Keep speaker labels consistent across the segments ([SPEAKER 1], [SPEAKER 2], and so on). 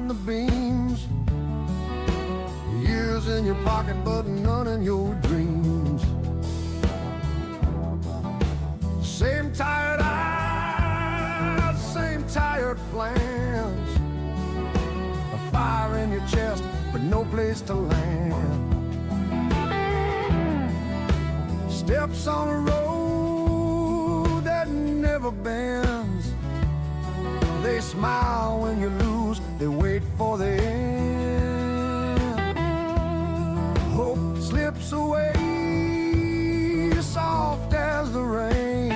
[SPEAKER 1] The beams, years in your pocket but none in your dreams. Same tired eyes, same tired plans, a fire in your chest but no place to land. Steps on a road that never bends. They smile when you lose, they wait for the end. Hope slips away, soft as the rain.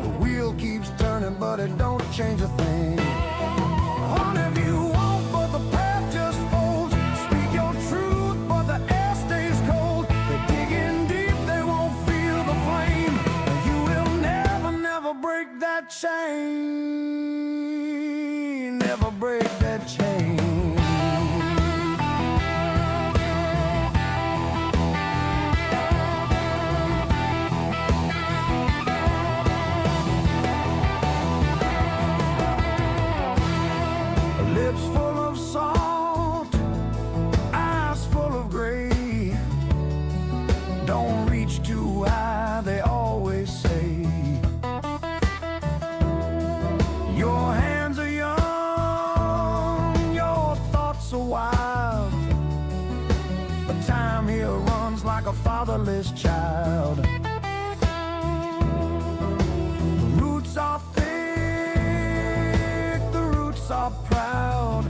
[SPEAKER 1] The wheel keeps turning, but it don't change a thing. What if you want, but the path just folds? Speak your truth, but the air stays cold. They dig in deep, they won't feel the flame. You will never, never break that chain. Never break that chain. Lips full of salt, eyes full of gray. Don't reach too high, they always say. Your hands are young, your thoughts are wild, but time here runs like a fatherless child. The roots are thick, the roots are proud.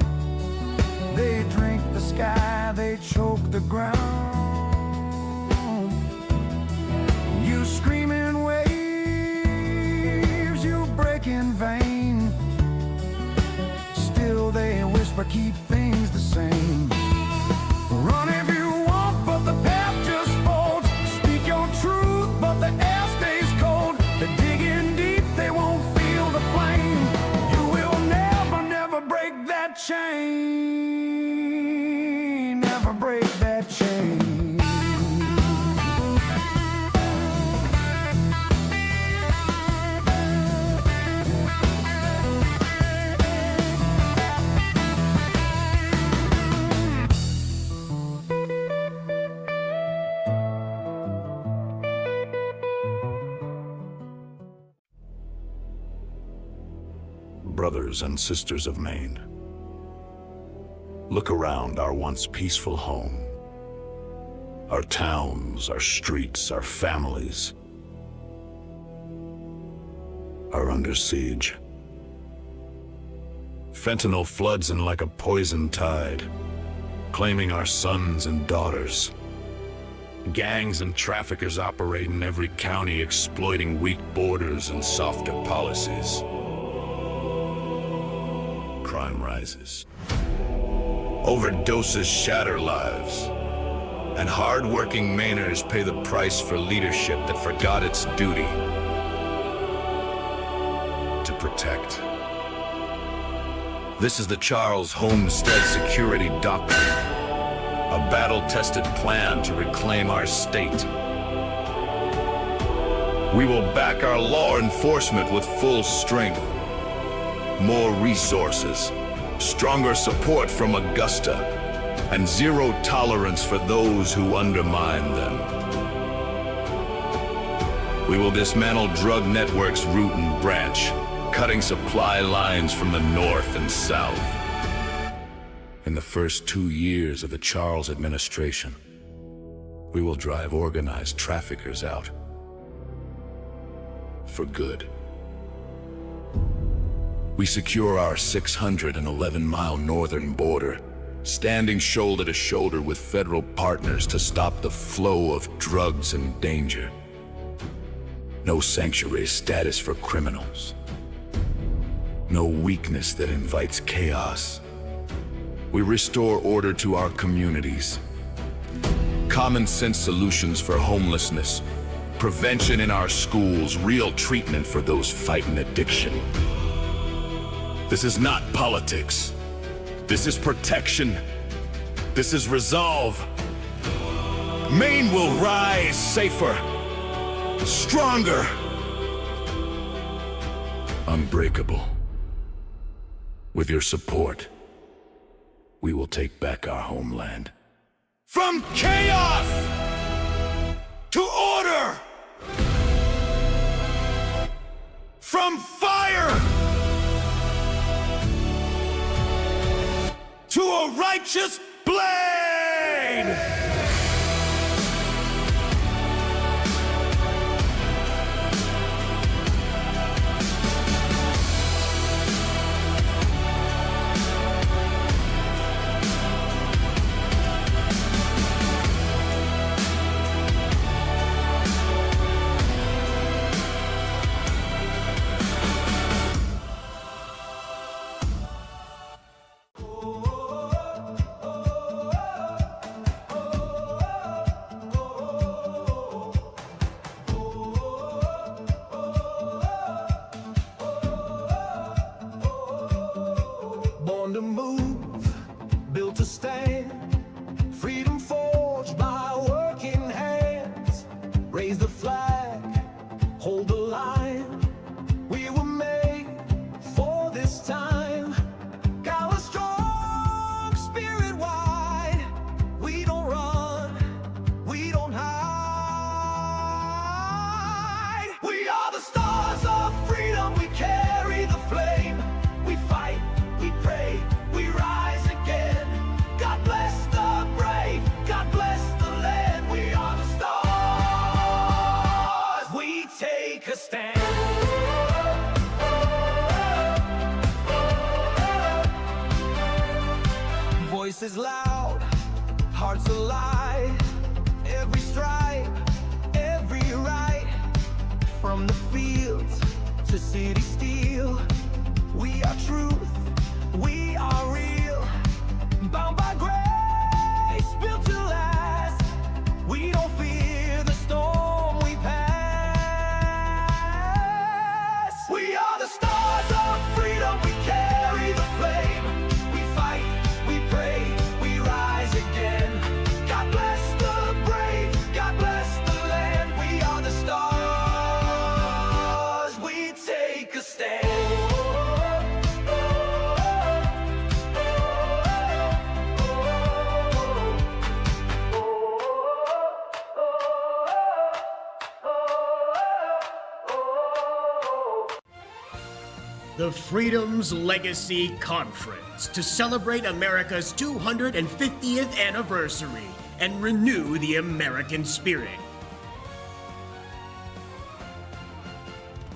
[SPEAKER 1] They drink the sky, they choke the ground. You scream in waves, you break in vain. Still they whisper, keep things the same. Run if you want, but the path just folds. Speak your truth, but the air stays cold. They dig in deep, they won't feel the flame. You will never, never break that chain. Never break that chain.
[SPEAKER 2] Brothers and sisters of Maine, look around our once peaceful home. Our towns, our streets, our families are under siege. Fentanyl floods in like a poison tide, claiming our sons and daughters. Gangs and traffickers operate in every county, exploiting weak borders and softer policies. Crime rises. Overdoses shatter lives. And hard-working Mainers pay the price for leadership that forgot its duty to protect. This is the Charles Homestead Security Doctrine, a battle-tested plan to reclaim our state. We will back our law enforcement with full strength, more resources, stronger support from Augusta, and zero tolerance for those who undermine them. We will dismantle drug networks root and branch, cutting supply lines from the north and south. In the first 2 years of the Charles administration, we will drive organized traffickers out for good. We secure our 611-mile northern border, standing shoulder to shoulder with federal partners to stop the flow of drugs and danger. No sanctuary status for criminals. No weakness that invites chaos. We restore order to our communities. Common sense solutions for homelessness, prevention in our schools, real treatment for those fighting addiction. This is not politics. This is protection. This is resolve. Maine will rise safer, stronger, unbreakable. With your support, we will take back our homeland. From chaos to order! From fire to a righteous blade!
[SPEAKER 1] Born to move, built to stand. Freedom forged by working hands. Raise the flag, hold the line. We were made for this time. Got a strong spirit wide. We don't run, we don't hide. We are the stars of freedom, we carry the flame. We fight, we pray, we rise again. God bless the brave, God bless the land. We are the stars, we take a stand. Voices loud, hearts alive. Every stripe, every right. From the fields to city steel. We are truth, we are real. Bound by grace, built to last. We don't fear the storm we pass. We are the stars of freedom, we carry the flame. We fight, we pray, we rise again. God bless the brave, God bless the land. We are the stars, we take a stand.
[SPEAKER 3] The Freedom's Legacy Conference to celebrate America's 250th anniversary and renew the American spirit.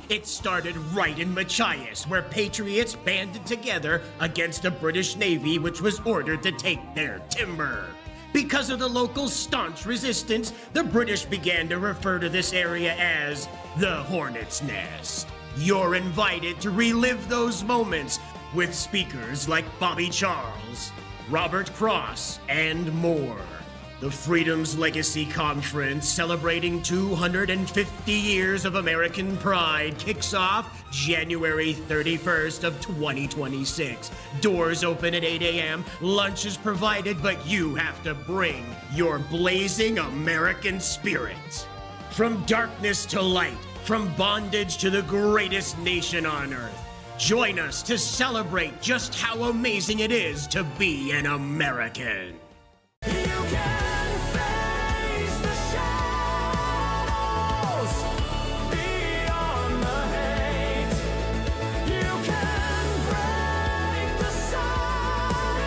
[SPEAKER 3] It started right in Machias, where patriots banded together against a British Navy which was ordered to take their timber. Because of the local staunch resistance, the British began to refer to this area as the Hornet's Nest. You're invited to relive those moments with speakers like Bobby Charles, Robert Cross, and more. The Freedom's Legacy Conference, celebrating 250 years of American pride, kicks off January 31st of 2026. Doors open at 8 a.m., lunch is provided, but you have to bring your blazing American spirit. From darkness to light, from bondage to the greatest nation on earth. Join us to celebrate just how amazing it is to be an American.
[SPEAKER 1] You can face the shadows beyond the hate. You can break the silence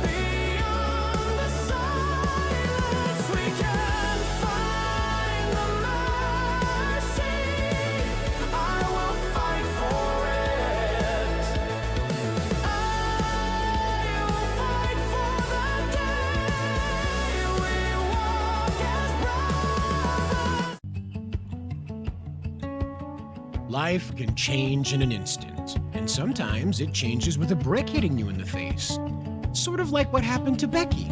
[SPEAKER 1] beyond the silence. We can find the mercy. I will fight for it.
[SPEAKER 3] life can change in an instant, and sometimes it changes with a brick hitting you in the face. Sort of like what happened to Becky.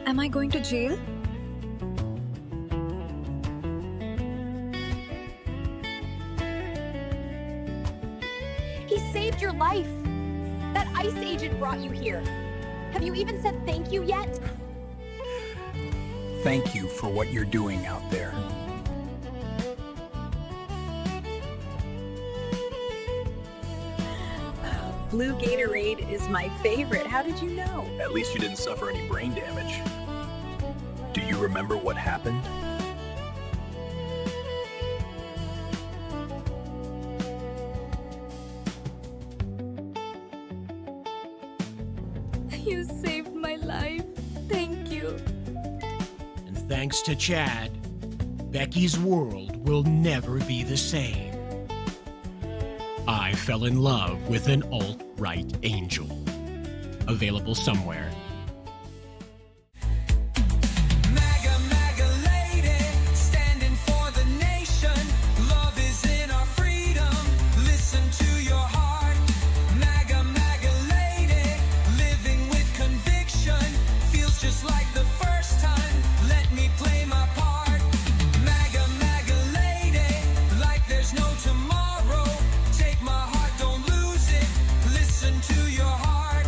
[SPEAKER 4] Am I going to jail?
[SPEAKER 5] He saved your life. That ICE agent brought you here. Have you even said thank you yet?
[SPEAKER 6] Thank you for what you're doing out there.
[SPEAKER 4] Blue Gatorade is my favorite. How did you know?
[SPEAKER 6] At least you didn't suffer any brain damage. Do you remember what happened?
[SPEAKER 4] You saved my life. Thank you.
[SPEAKER 3] And thanks to Chad, Becky's world will never be the same. I fell in love with an alt-right angel. Available somewhere.
[SPEAKER 7] MAGA, MAGA lady, standing for the nation. Love is in our freedom. Listen to your heart. MAGA, MAGA lady, living with conviction. Feels just like the first time. Let me play my part. MAGA, MAGA lady, like there's no tomorrow. Take my heart, don't lose it. Listen to your heart.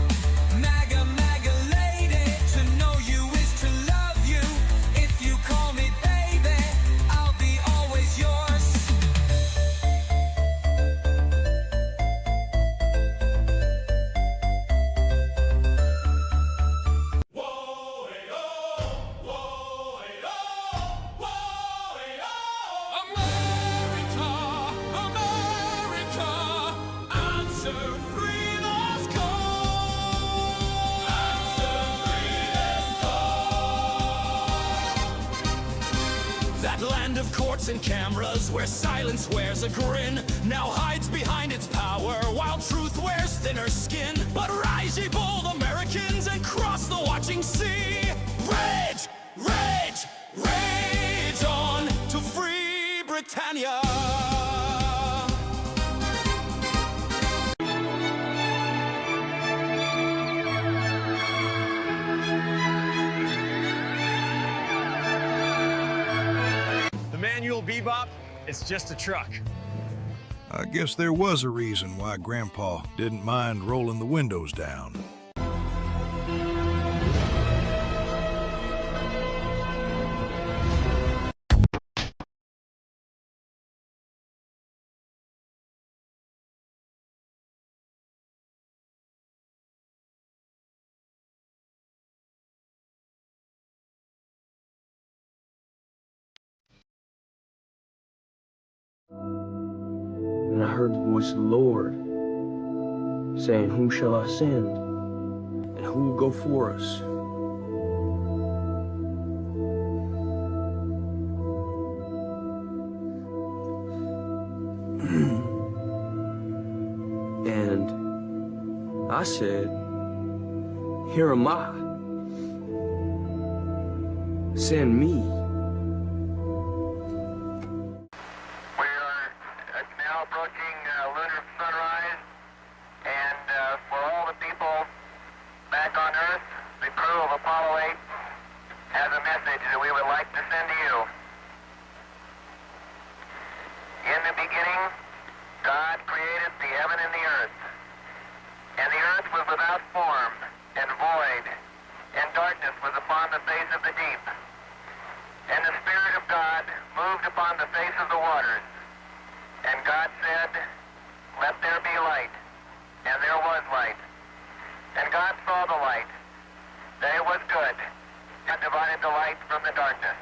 [SPEAKER 7] MAGA, MAGA lady, to know you is to love you. If you call me baby, I'll be always yours. America, America, answer freedom's call. Answer freedom's call. That land of courts and cameras where silence wears a grin now hides behind its power while truth wears thinner skin. But rise, ye bold Americans, and cross the watching sea. Rage, rage, rage on to free Britannia.
[SPEAKER 8] The manual bebop, it's just a truck.
[SPEAKER 9] I guess there was a reason why Grandpa didn't mind rolling the windows down.
[SPEAKER 10] And I heard the voice of the Lord saying, "Whom shall I send? And who will go for us?" And I said, "Here am I. Send me."
[SPEAKER 11] We are now approaching lunar sunrise, and for all the people back on Earth, the crew of Apollo 8 has a message that we would like to send to you. In the beginning, God created the heaven and the earth, and the earth was without form and void, and darkness was upon the face of the deep. And the Spirit of God moved upon the face of the waters. And God said, "Let there be light." And there was light. And God saw the light, that it was good, and divided the light from the darkness.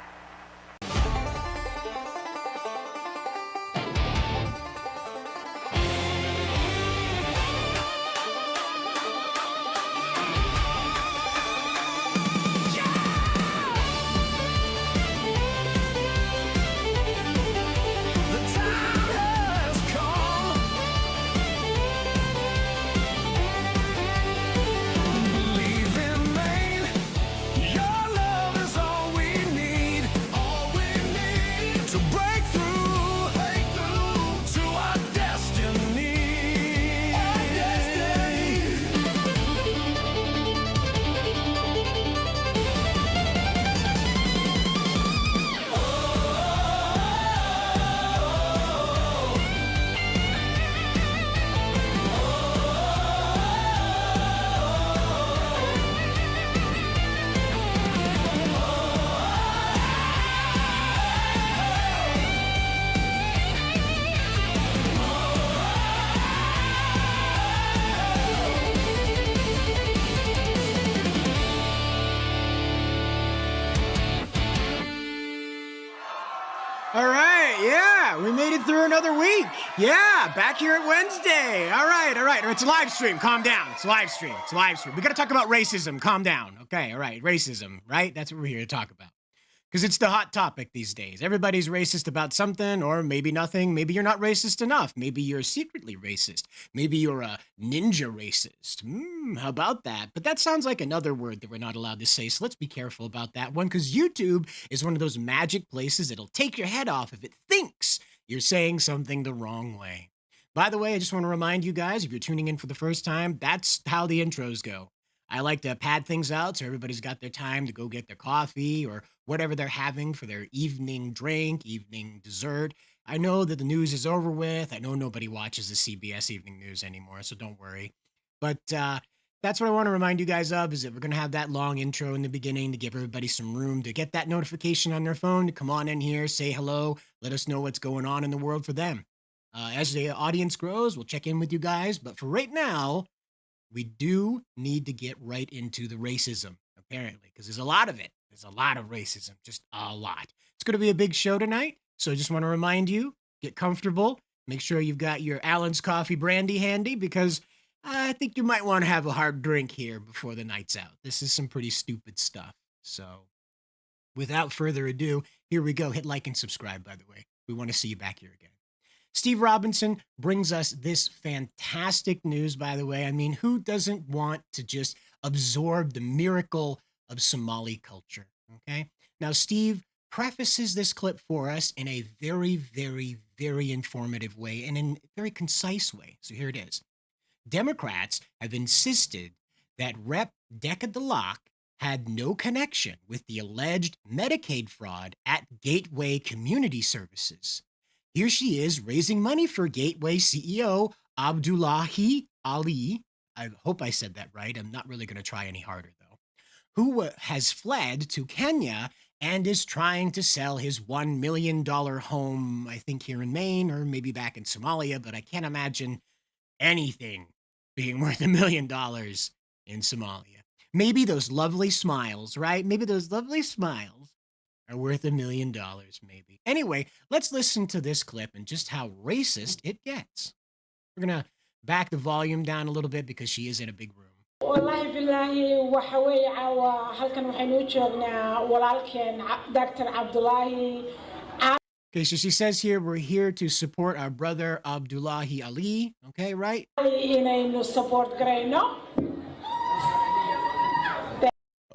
[SPEAKER 3] Yeah, we made it through another week. Yeah, back here at Wednesday. All right. It's a live stream. Calm down. It's a live stream. We got to talk about racism. Calm down. Okay, all right. Racism, right? That's what we're here to talk about. Because it's the hot topic these days. Everybody's racist about something, or maybe nothing. Maybe you're not racist enough. Maybe you're secretly racist. Maybe you're a ninja racist. How about that? But that sounds like another word that we're not allowed to say, so let's be careful about that one, because YouTube is one of those magic places that'll take your head off if it thinks you're saying something the wrong way. By the way, I just want to remind you guys, if you're tuning in for the first time, that's how the intros go. I like to pad things out so everybody's got their time to go get their coffee or whatever they're having for their evening drink, evening dessert. I know that the news is over with. I know nobody watches the CBS Evening News anymore, so don't worry. But that's what I want to remind you guys of, is that we're going to have that long intro in the beginning to give everybody some room to get that notification on their phone, to come on in here, say hello, let us know what's going on in the world for them. As the audience grows, we'll check in with you guys. But for right now, we do need to get right into the racism, apparently, because there's a lot of it. There's a lot of racism, just a lot. It's going to be a big show tonight, so I just want to remind you, get comfortable. Make sure you've got your Allen's Coffee Brandy handy, because I think you might want to have a hard drink here before the night's out. This is some pretty stupid stuff. So without further ado, here we go. Hit like and subscribe, by the way. We want to see you back here again. Steve Robinson brings us this fantastic news, by the way. I mean, who doesn't want to just absorb the miracle of Somali culture, okay? Now, Steve prefaces this clip for us in a very, very, very informative way and in a very concise way. So here it is. Democrats have insisted that Rep. Decca DeLocke had no connection with the alleged Medicaid fraud at Gateway Community Services. Here she is raising money for Gateway CEO Abdullahi Ali. I hope I said that right. I'm not really going to try any harder, though. Who has fled to Kenya and is trying to sell his $1 million home, I think here in Maine, or maybe back in Somalia, but I can't imagine anything being worth $1 million in Somalia. Maybe those lovely smiles, right? Maybe those lovely smiles are worth $1 million, maybe. Anyway, let's listen to this clip and just how racist it gets. We're going to back the volume down a little bit because she is in a big room.
[SPEAKER 12] والله بالله waxa weeye caawa halkan waxaynu joognaa walaalkeen Dr. Abdullahi.
[SPEAKER 3] Okay, so she says here, we're here to support our brother Abdullahi Ali. Okay, right?
[SPEAKER 12] Inaynu support garayno.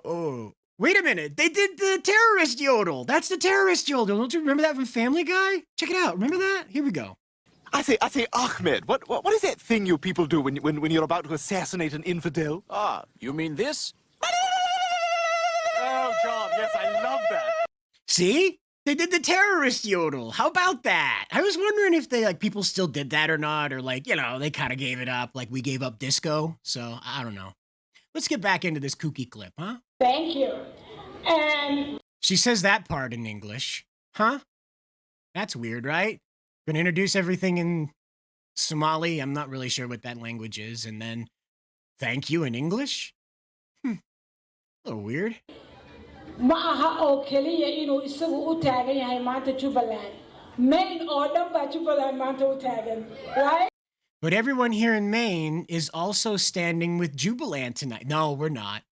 [SPEAKER 3] Oh, wait a minute. They did the terrorist yodel. That's the terrorist yodel. Don't you remember that from Family Guy? Check it out. Remember that? Here we go.
[SPEAKER 13] I say, Ahmed, what is that thing you people do when you're about to assassinate an infidel?
[SPEAKER 6] Ah, you mean this?
[SPEAKER 13] Oh, God, yes, I love that.
[SPEAKER 3] See? They did the terrorist yodel. How about that? I was wondering if they, people still did that or not, or they kind of gave it up, like we gave up disco. So, I don't know. Let's get back into this kooky clip, huh?
[SPEAKER 12] Thank you. And
[SPEAKER 3] she says that part in English. Huh? That's weird, right? Gonna introduce everything in Somali. I'm not really sure what that language is. And then thank you in English? A little weird.
[SPEAKER 12] ma aha oo kaliya inuu isagu u taagan yahay maanta Jubaland. Maine oo dhan baa Jubaland maanta u taagan. Right?
[SPEAKER 3] But everyone here in Maine is also standing with Jubaland tonight. No, we're not.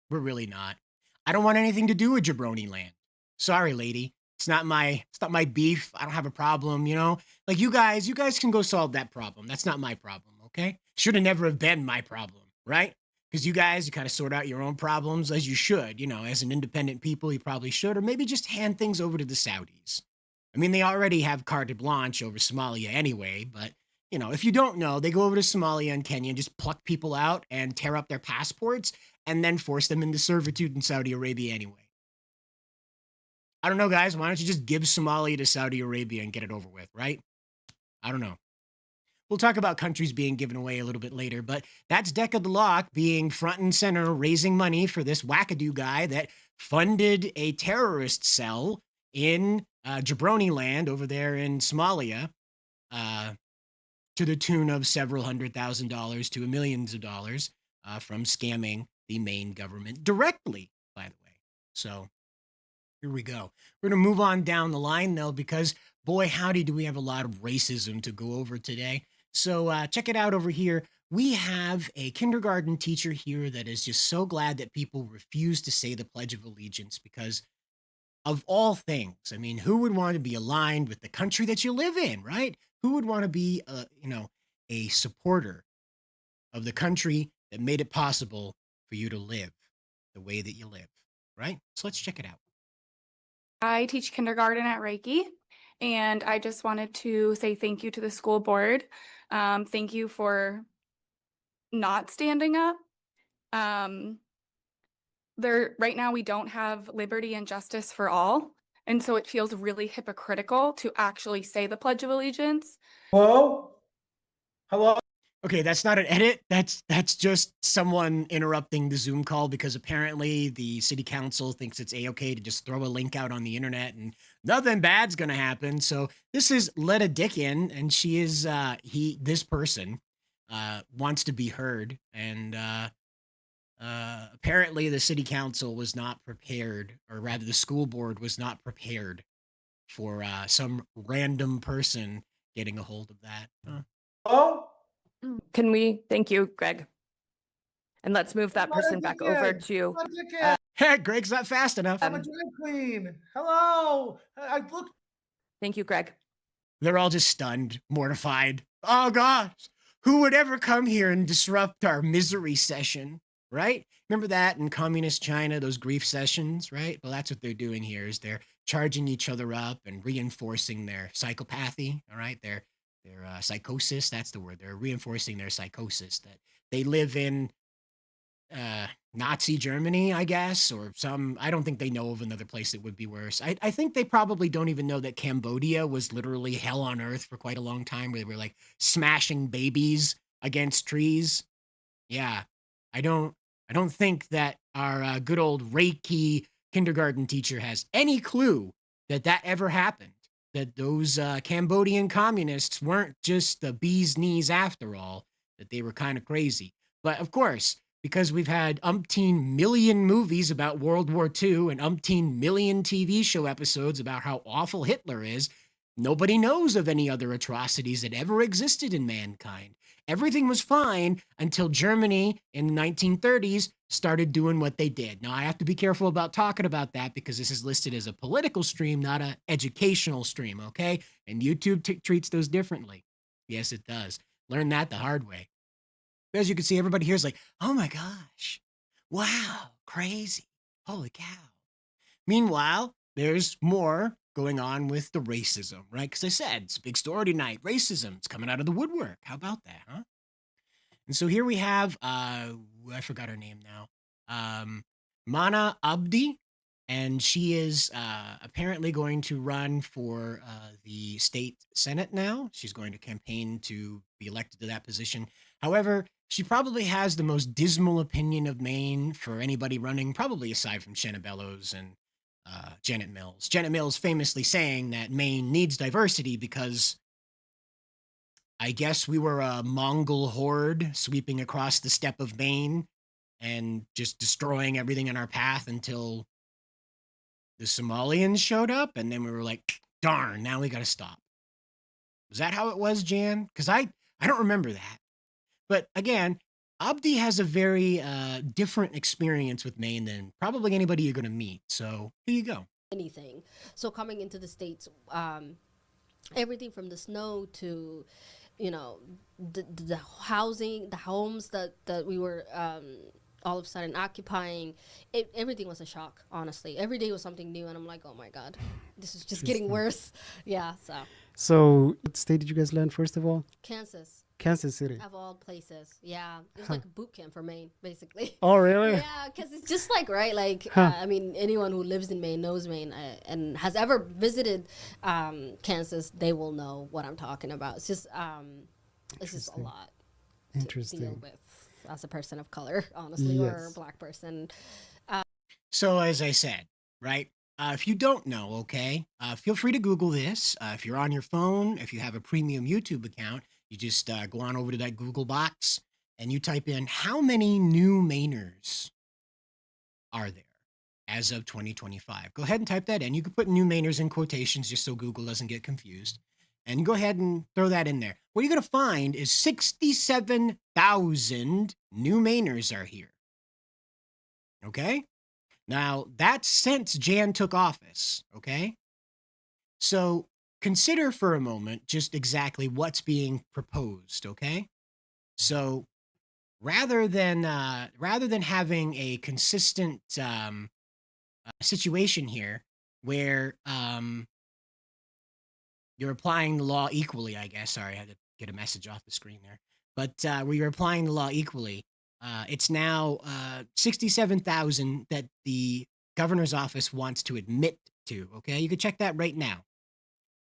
[SPEAKER 3] We're really not. I don't want anything to do with Jabroni Land. Sorry, lady. It's not my beef. I don't have a problem, you know? Like you guys can go solve that problem. That's not my problem, okay? Should have never have been my problem, right? Because you kind of sort out your own problems as you should, you know, as an independent people, you probably should, or maybe just hand things over to the Saudis. I mean, they already have carte blanche over Somalia anyway, but, you know, if you don't know, they go over to Somalia and Kenya and just pluck people out and tear up their passports and then force them into servitude in Saudi Arabia anyway. I don't know, guys. Why don't you just give Somalia to Saudi Arabia and get it over with, right? I don't know. We'll talk about countries being given away a little bit later, but that's Decca DeLocke being front and center, raising money for this wackadoo guy that funded a terrorist cell in Jabroni Land over there in Somalia to the tune of several $100,000 to millions of dollars from scamming the Maine government directly, by the way. So Here we go. We're going to move on down the line, though, because boy, howdy, do we have a lot of racism to go over today. So check it out over here. We have a kindergarten teacher here that is just so glad that people refuse to say the Pledge of Allegiance because of all things, I mean, who would want to be aligned with the country that you live in, right? Who would want to be, a supporter of the country that made it possible for you to live the way that you live, right? So let's check it out.
[SPEAKER 14] I teach kindergarten at Reiki, and I just wanted to say thank you to the school board. Thank you for not standing up. Right now we don't have liberty and justice for all, and so it feels really hypocritical to actually say the Pledge of Allegiance.
[SPEAKER 15] Hello? Hello?
[SPEAKER 3] Okay, that's not an edit. That's just someone interrupting the Zoom call because apparently the city council thinks it's a-okay to just throw a link out on the internet and nothing bad's gonna happen. So this is Let a Dick In, and she is this person wants to be heard, and apparently the city council was not prepared, or rather the school board was not prepared for some random person getting a hold of that.
[SPEAKER 15] Hello?
[SPEAKER 16] Thank you, Greg. And let's move that person back over to.
[SPEAKER 3] Hey, Greg's not fast enough.
[SPEAKER 15] I'm a drag queen. Hello. I look.
[SPEAKER 16] Thank you, Greg.
[SPEAKER 3] They're all just stunned, mortified. Oh gosh, who would ever come here and disrupt our misery session, right? Remember that in communist China, those grief sessions, right? Well, that's what they're doing here is they're charging each other up and reinforcing their psychopathy, all right? Their psychosis, that's the word. They're reinforcing their psychosis that they live in Nazi Germany, I guess, or I don't think they know of another place that would be worse. I think they probably don't even know that Cambodia was literally hell on earth for quite a long time, where they were like smashing babies against trees. Yeah, I don't think that our good old Reiki kindergarten teacher has any clue that ever happened. That those Cambodian communists weren't just the bee's knees after all, that they were kind of crazy. But of course, because we've had umpteen million movies about World War II and umpteen million TV show episodes about how awful Hitler is, nobody knows of any other atrocities that ever existed in mankind. Everything was fine until Germany in the 1930s started doing what they did. Now, I have to be careful about talking about that because this is listed as a political stream, not an educational stream, okay? And YouTube treats those differently. Yes, it does. Learn that the hard way. As you can see, everybody here is like, oh my gosh, wow, crazy, holy cow. Meanwhile, there's more going on with the racism, right? Because I said, it's a big story tonight. Racism, it's coming out of the woodwork. How about that, huh? And so here we have, I forgot her name now, Mana Abdi, and she is apparently going to run for the state senate now. She's going to campaign to be elected to that position. However, she probably has the most dismal opinion of Maine for anybody running, probably aside from Shanna Bellows and Janet Mills. Janet Mills famously saying that Maine needs diversity because I guess we were a Mongol horde sweeping across the steppe of Maine and just destroying everything in our path until the Somalians showed up, and then we were like, darn, now we got to stop. Was that how it was, Jan? Because I don't remember that. But again, Abdi has a very different experience with Maine than probably anybody you're going to meet. So here you go.
[SPEAKER 17] Anything. So coming into the States, everything from the snow to, the housing, the homes that we were all of a sudden occupying, everything was a shock, honestly. Every day was something new, and I'm like, oh my God, this is just getting worse. Yeah,
[SPEAKER 18] So what state did you guys land, first of all? Kansas City.
[SPEAKER 17] Of all places, yeah. It was like a boot camp for Maine, basically.
[SPEAKER 18] Oh, really?
[SPEAKER 17] Yeah, because it's just like, right, like, I mean, anyone who lives in Maine knows Maine and has ever visited Kansas, they will know what I'm talking about. It's just a lot to deal with as a person of color, honestly, or a Black person.
[SPEAKER 3] So as I said, right? If you don't know, okay, feel free to Google this. If you're on your phone, if you have a premium YouTube account, you just go on over to that Google box and you type in how many new Mainers are there? as of 2025. Go ahead and type that in. You can put new Mainers in quotations just so Google doesn't get confused. And go ahead and throw that in there. What you're going to find is 67,000 new Mainers are here. Okay? Now, that's since Jan took office. Okay? So consider for a moment just exactly what's being proposed. Okay? So rather than having a consistent situation here where you're applying the law equally, I guess. Sorry, I had to get a message off the screen there. But where you're applying the law equally, it's now 67,000 that the governor's office wants to admit to. Okay, you can check that right now.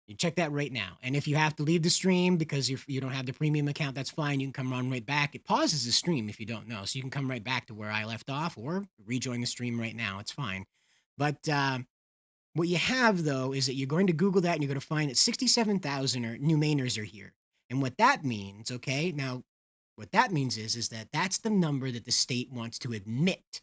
[SPEAKER 3] You check that right now. And if you have to leave the stream because you don't have the premium account, that's fine. You can come run right back. It pauses the stream if you don't know. So you can come right back to where I left off or rejoin the stream right now. It's fine. But what you have, though, is that you're going to Google that and you're going to find that 67,000 new Mainers are here. And what that means, okay, now what that means is that that's the number that the state wants to admit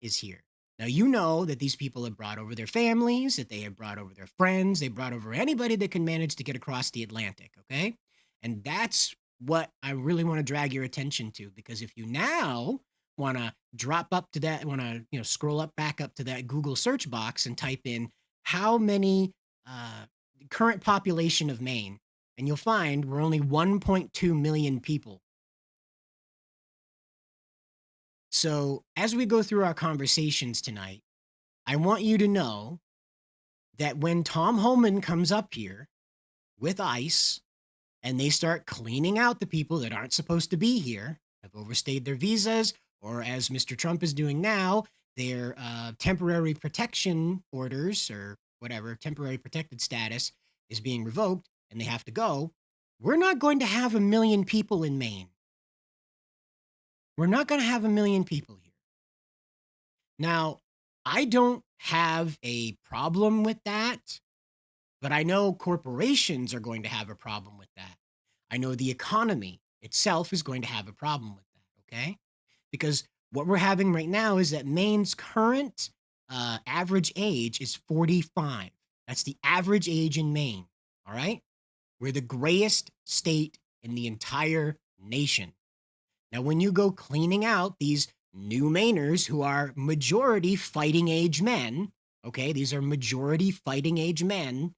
[SPEAKER 3] is here. Now, you know that these people have brought over their families, that they have brought over their friends, they brought over anybody that can manage to get across the Atlantic, okay? And that's what I really want to drag your attention to, because if you now want to drop up to that, want to scroll up back up to that Google search box and type in how many current population of Maine, and you'll find we're only 1.2 million people. So as we go through our conversations tonight, I want you to know that when Tom Homan comes up here with ICE and they start cleaning out the people that aren't supposed to be here, have overstayed their visas, or as Mr. Trump is doing now, their temporary protection orders or whatever, temporary protected status is being revoked and they have to go, we're not going to have 1 million people in Maine. We're not going to have 1 million people here. Now, I don't have a problem with that, but I know corporations are going to have a problem with that. I know the economy itself is going to have a problem with that, okay? Because what we're having right now is that Maine's current average age is 45. That's the average age in Maine, all right? We're the grayest state in the entire nation. Now, when you go cleaning out these new Mainers who are majority fighting age men, okay, these are majority fighting age men.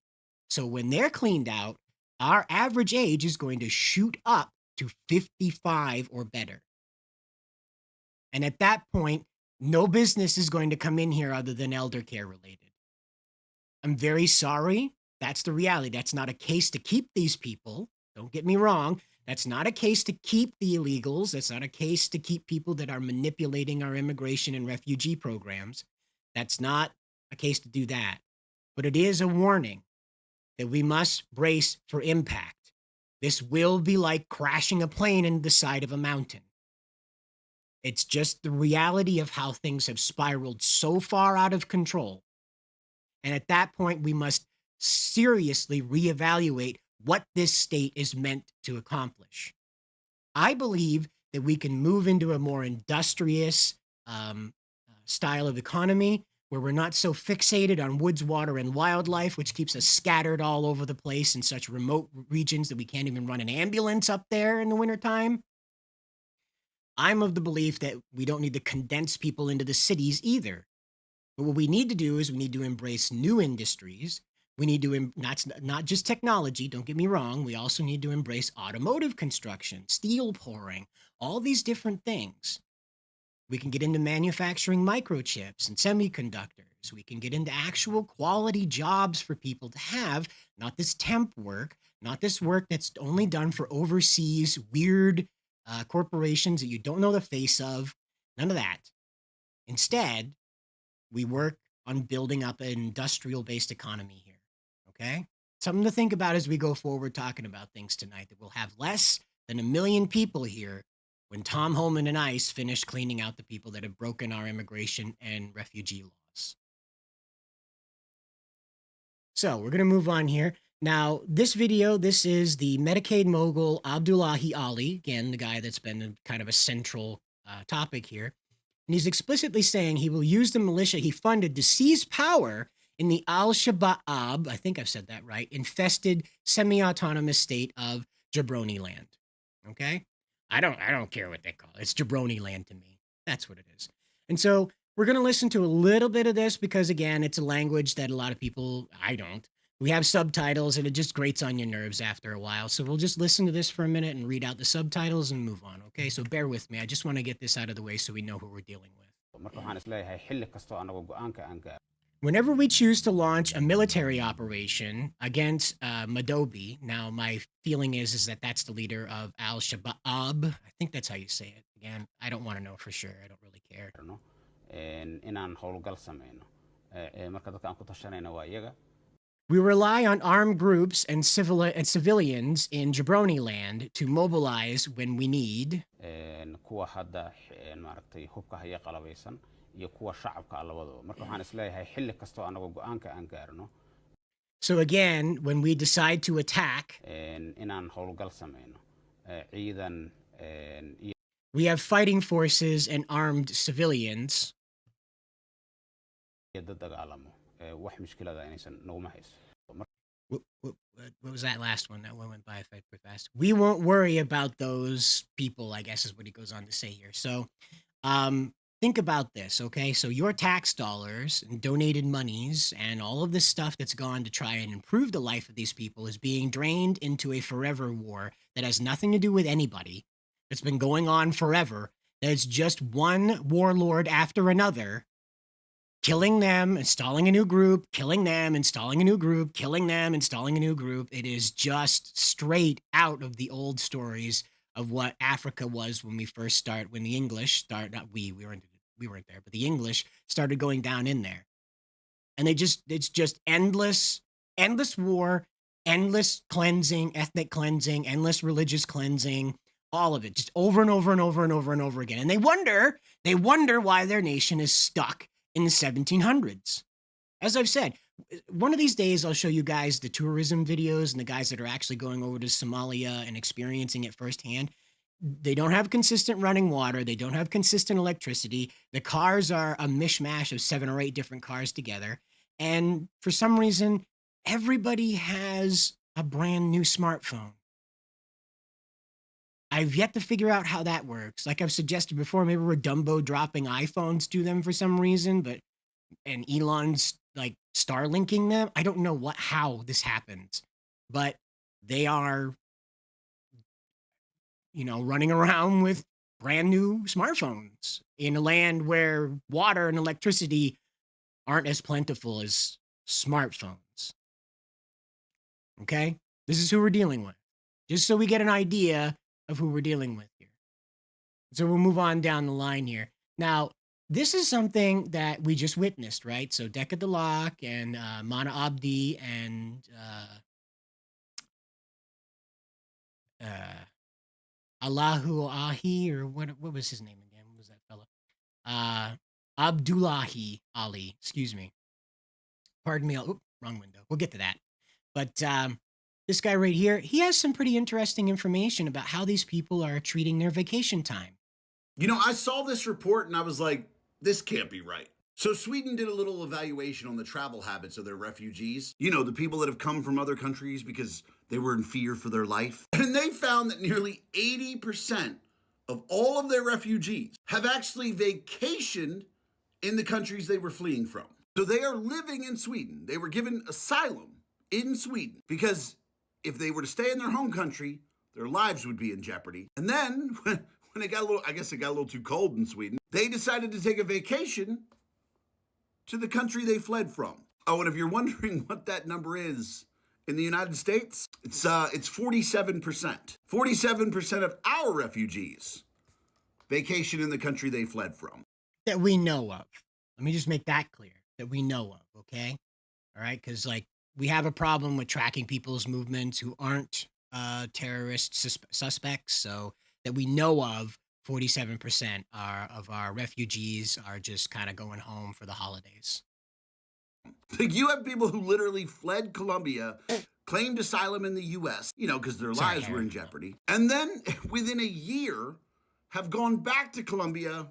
[SPEAKER 3] So when they're cleaned out, our average age is going to shoot up to 55 or better. And at that point, no business is going to come in here other than elder care related. I'm very sorry. That's the reality. That's not a case to keep these people. Don't get me wrong. That's not a case to keep the illegals. That's not a case to keep people that are manipulating our immigration and refugee programs. That's not a case to do that. But it is a warning that we must brace for impact. This will be like crashing a plane into the side of a mountain. It's just the reality of how things have spiraled so far out of control. And at that point, we must seriously reevaluate what this state is meant to accomplish. I believe that we can move into a more industrious style of economy where we're not so fixated on woods, water, and wildlife, which keeps us scattered all over the place in such remote regions that we can't even run an ambulance up there in the wintertime. I'm of the belief that we don't need to condense people into the cities either. But what we need to do is we need to embrace new industries. We need to, not just technology, don't get me wrong. We also need to embrace automotive construction, steel pouring, all these different things. We can get into manufacturing microchips and semiconductors. We can get into actual quality jobs for people to have, not this temp work, not this work that's only done for overseas weird corporations that you don't know the face of. None of that. Instead, we work on building up an industrial-based economy here. Okay? Something to think about as we go forward talking about things tonight, that we'll have less than 1 million people here when Tom Homan and ICE finish cleaning out the people that have broken our immigration and refugee laws. So we're going to move on here. Now, this video, this is the Medicaid mogul Abdullahi Ali, again, the guy that's been kind of a central topic here.
[SPEAKER 19] And he's explicitly saying he will use the militia he funded to seize power in the Al-Shabaab, I think I've said that right, infested semi-autonomous state of Jabroni land. Okay? I don't care what they call it. It's Jabroni land to me. That's what it is. And so we're going to listen to a little bit of this because, again, it's a language that a lot of people, I don't. We have subtitles and it just grates on your nerves after a while. So we'll just listen to this for a minute and read out the subtitles and move on. Okay? So bear with me. I just want to get this out of the way so we know who we're dealing with. Whenever we choose to launch a military operation against Madobi, now my feeling is that that's the leader of Al-Shabaab. I think that's how you say it. Again, I don't want to know for sure. I don't really care. We rely on armed groups and civilians in Jabroni land to mobilize when we need. So again, when we decide to attack, we have fighting forces and armed civilians. What was that last one? That one went by pretty fast. We won't worry about those people, I guess is what he goes on to say here. So think about this, okay? So your tax dollars and donated monies and all of this stuff that's gone to try and improve the life of these people is being drained into a forever war that has nothing to do with anybody. That's been going on forever. That's just one warlord after another, killing them, installing a new group, killing them, installing a new group, killing them, installing a new group. It is just straight out of the old stories of what Africa was when we first start, when the English start, not we weren't there, but the English started going down in there. And it's just endless war, endless cleansing, ethnic cleansing, endless religious cleansing, all of it, just over and over and over and over and over again. And they wonder why their nation is stuck in the 1700s. As I've said, one of these days I'll show you guys the tourism videos and the guys that are actually going over to Somalia and experiencing it firsthand. They don't have consistent running water. They don't have consistent electricity. The cars are a mishmash of 7 or 8 different cars together. And for some reason, everybody has a brand new smartphone. I've yet to figure out how that works. Like I've suggested before, maybe we're Dumbo dropping iPhones to them for some reason, and Elon's like Starlinking them. I don't know how this happens, but they are, running around with brand new smartphones in a land where water and electricity aren't as plentiful as smartphones. Okay? This is who we're dealing with. Just so we get an idea of who we're dealing with here. So we'll move on down the line here. Now, this is something that we just witnessed, right? So Decca Dalak and Mana Abdi and Allahu Ahi, or what was his name again? What was that fella? Abdullahi Ali, excuse me. Pardon me. Wrong window. We'll get to that. But this guy right here, he has some pretty interesting information about how these people are treating their vacation time.
[SPEAKER 20] I saw this report and I was like, this can't be right. So Sweden did a little evaluation on the travel habits of their refugees. The people that have come from other countries because they were in fear for their life. And they found that nearly 80% of all of their refugees have actually vacationed in the countries they were fleeing from. So they are living in Sweden. They were given asylum in Sweden because if they were to stay in their home country, their lives would be in jeopardy. And then when it got a little too cold in Sweden, they decided to take a vacation to the country they fled from. Oh, and if you're wondering what that number is in the United States, it's 47%. 47% of our refugees vacation in the country they fled from.
[SPEAKER 19] That we know of. Let me just make that clear, that we know of, okay? All right, because we have a problem with tracking people's movements who aren't terrorist suspects, so that we know of, 47% of our refugees are just kind of going home for the holidays.
[SPEAKER 20] You have people who literally fled Colombia, claimed asylum in the U.S., because their lives were in jeopardy, and then within a year have gone back to Colombia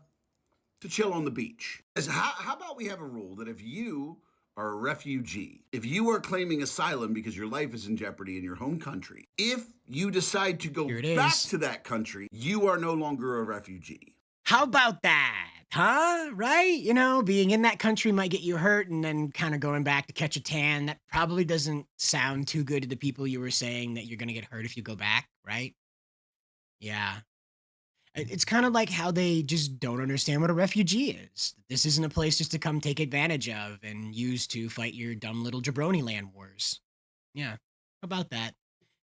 [SPEAKER 20] to chill on the beach. How about we have a rule that if you are a refugee, if you are claiming asylum because your life is in jeopardy in your home country, if you decide to go back to that country, you are no longer a refugee.
[SPEAKER 19] How about that? Huh? Right? You know, being in that country might get you hurt, and then kind of going back to catch a tan. That probably doesn't sound too good to the people you were saying that you're going to get hurt if you go back, right? Yeah. It's kind of like how they just don't understand what a refugee is. This isn't a place just to come take advantage of and use to fight your dumb little jabroni land wars. Yeah. How about that?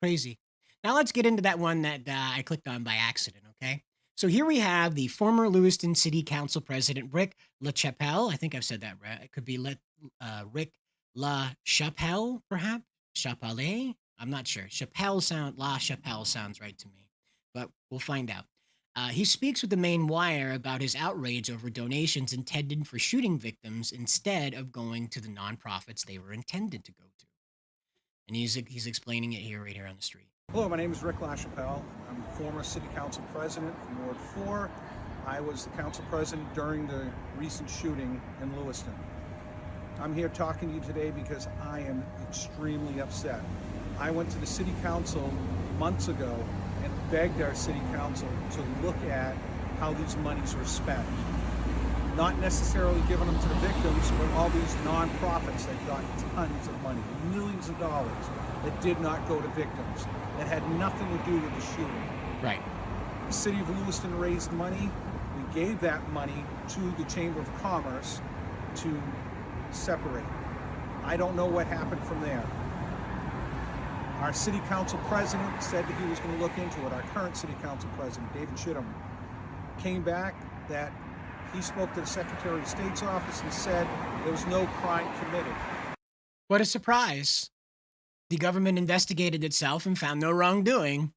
[SPEAKER 19] Crazy. Now let's get into that one that I clicked on by accident, okay? So here we have the former Lewiston City Council President Rick LaChapelle. I think I've said that right. It could be Rick LaChapelle, perhaps? Chapelle? I'm not sure. LaChapelle sounds right to me, but we'll find out. He speaks with the Maine Wire about his outrage over donations intended for shooting victims instead of going to the nonprofits they were intended to go to. And he's explaining it right here on the street.
[SPEAKER 21] Hello, my name is Rick LaChapelle. I'm former City Council President from Ward 4. I was the Council President during the recent shooting in Lewiston. I'm here talking to you today because I am extremely upset. I went to the City Council months ago and begged our City Council to look at how these monies were spent. Not necessarily giving them to the victims, but all these nonprofits that got tons of money, millions of dollars, that did not go to victims, that had nothing to do with the shooting.
[SPEAKER 19] Right.
[SPEAKER 21] The City of Lewiston raised money. We gave that money to the Chamber of Commerce to separate. I don't know what happened from there. Our City Council President said that he was going to look into it. Our current City Council President, David Chittum, came back that he spoke to the Secretary of State's office and said there was no crime committed.
[SPEAKER 19] What a surprise. The government investigated itself and found no wrongdoing.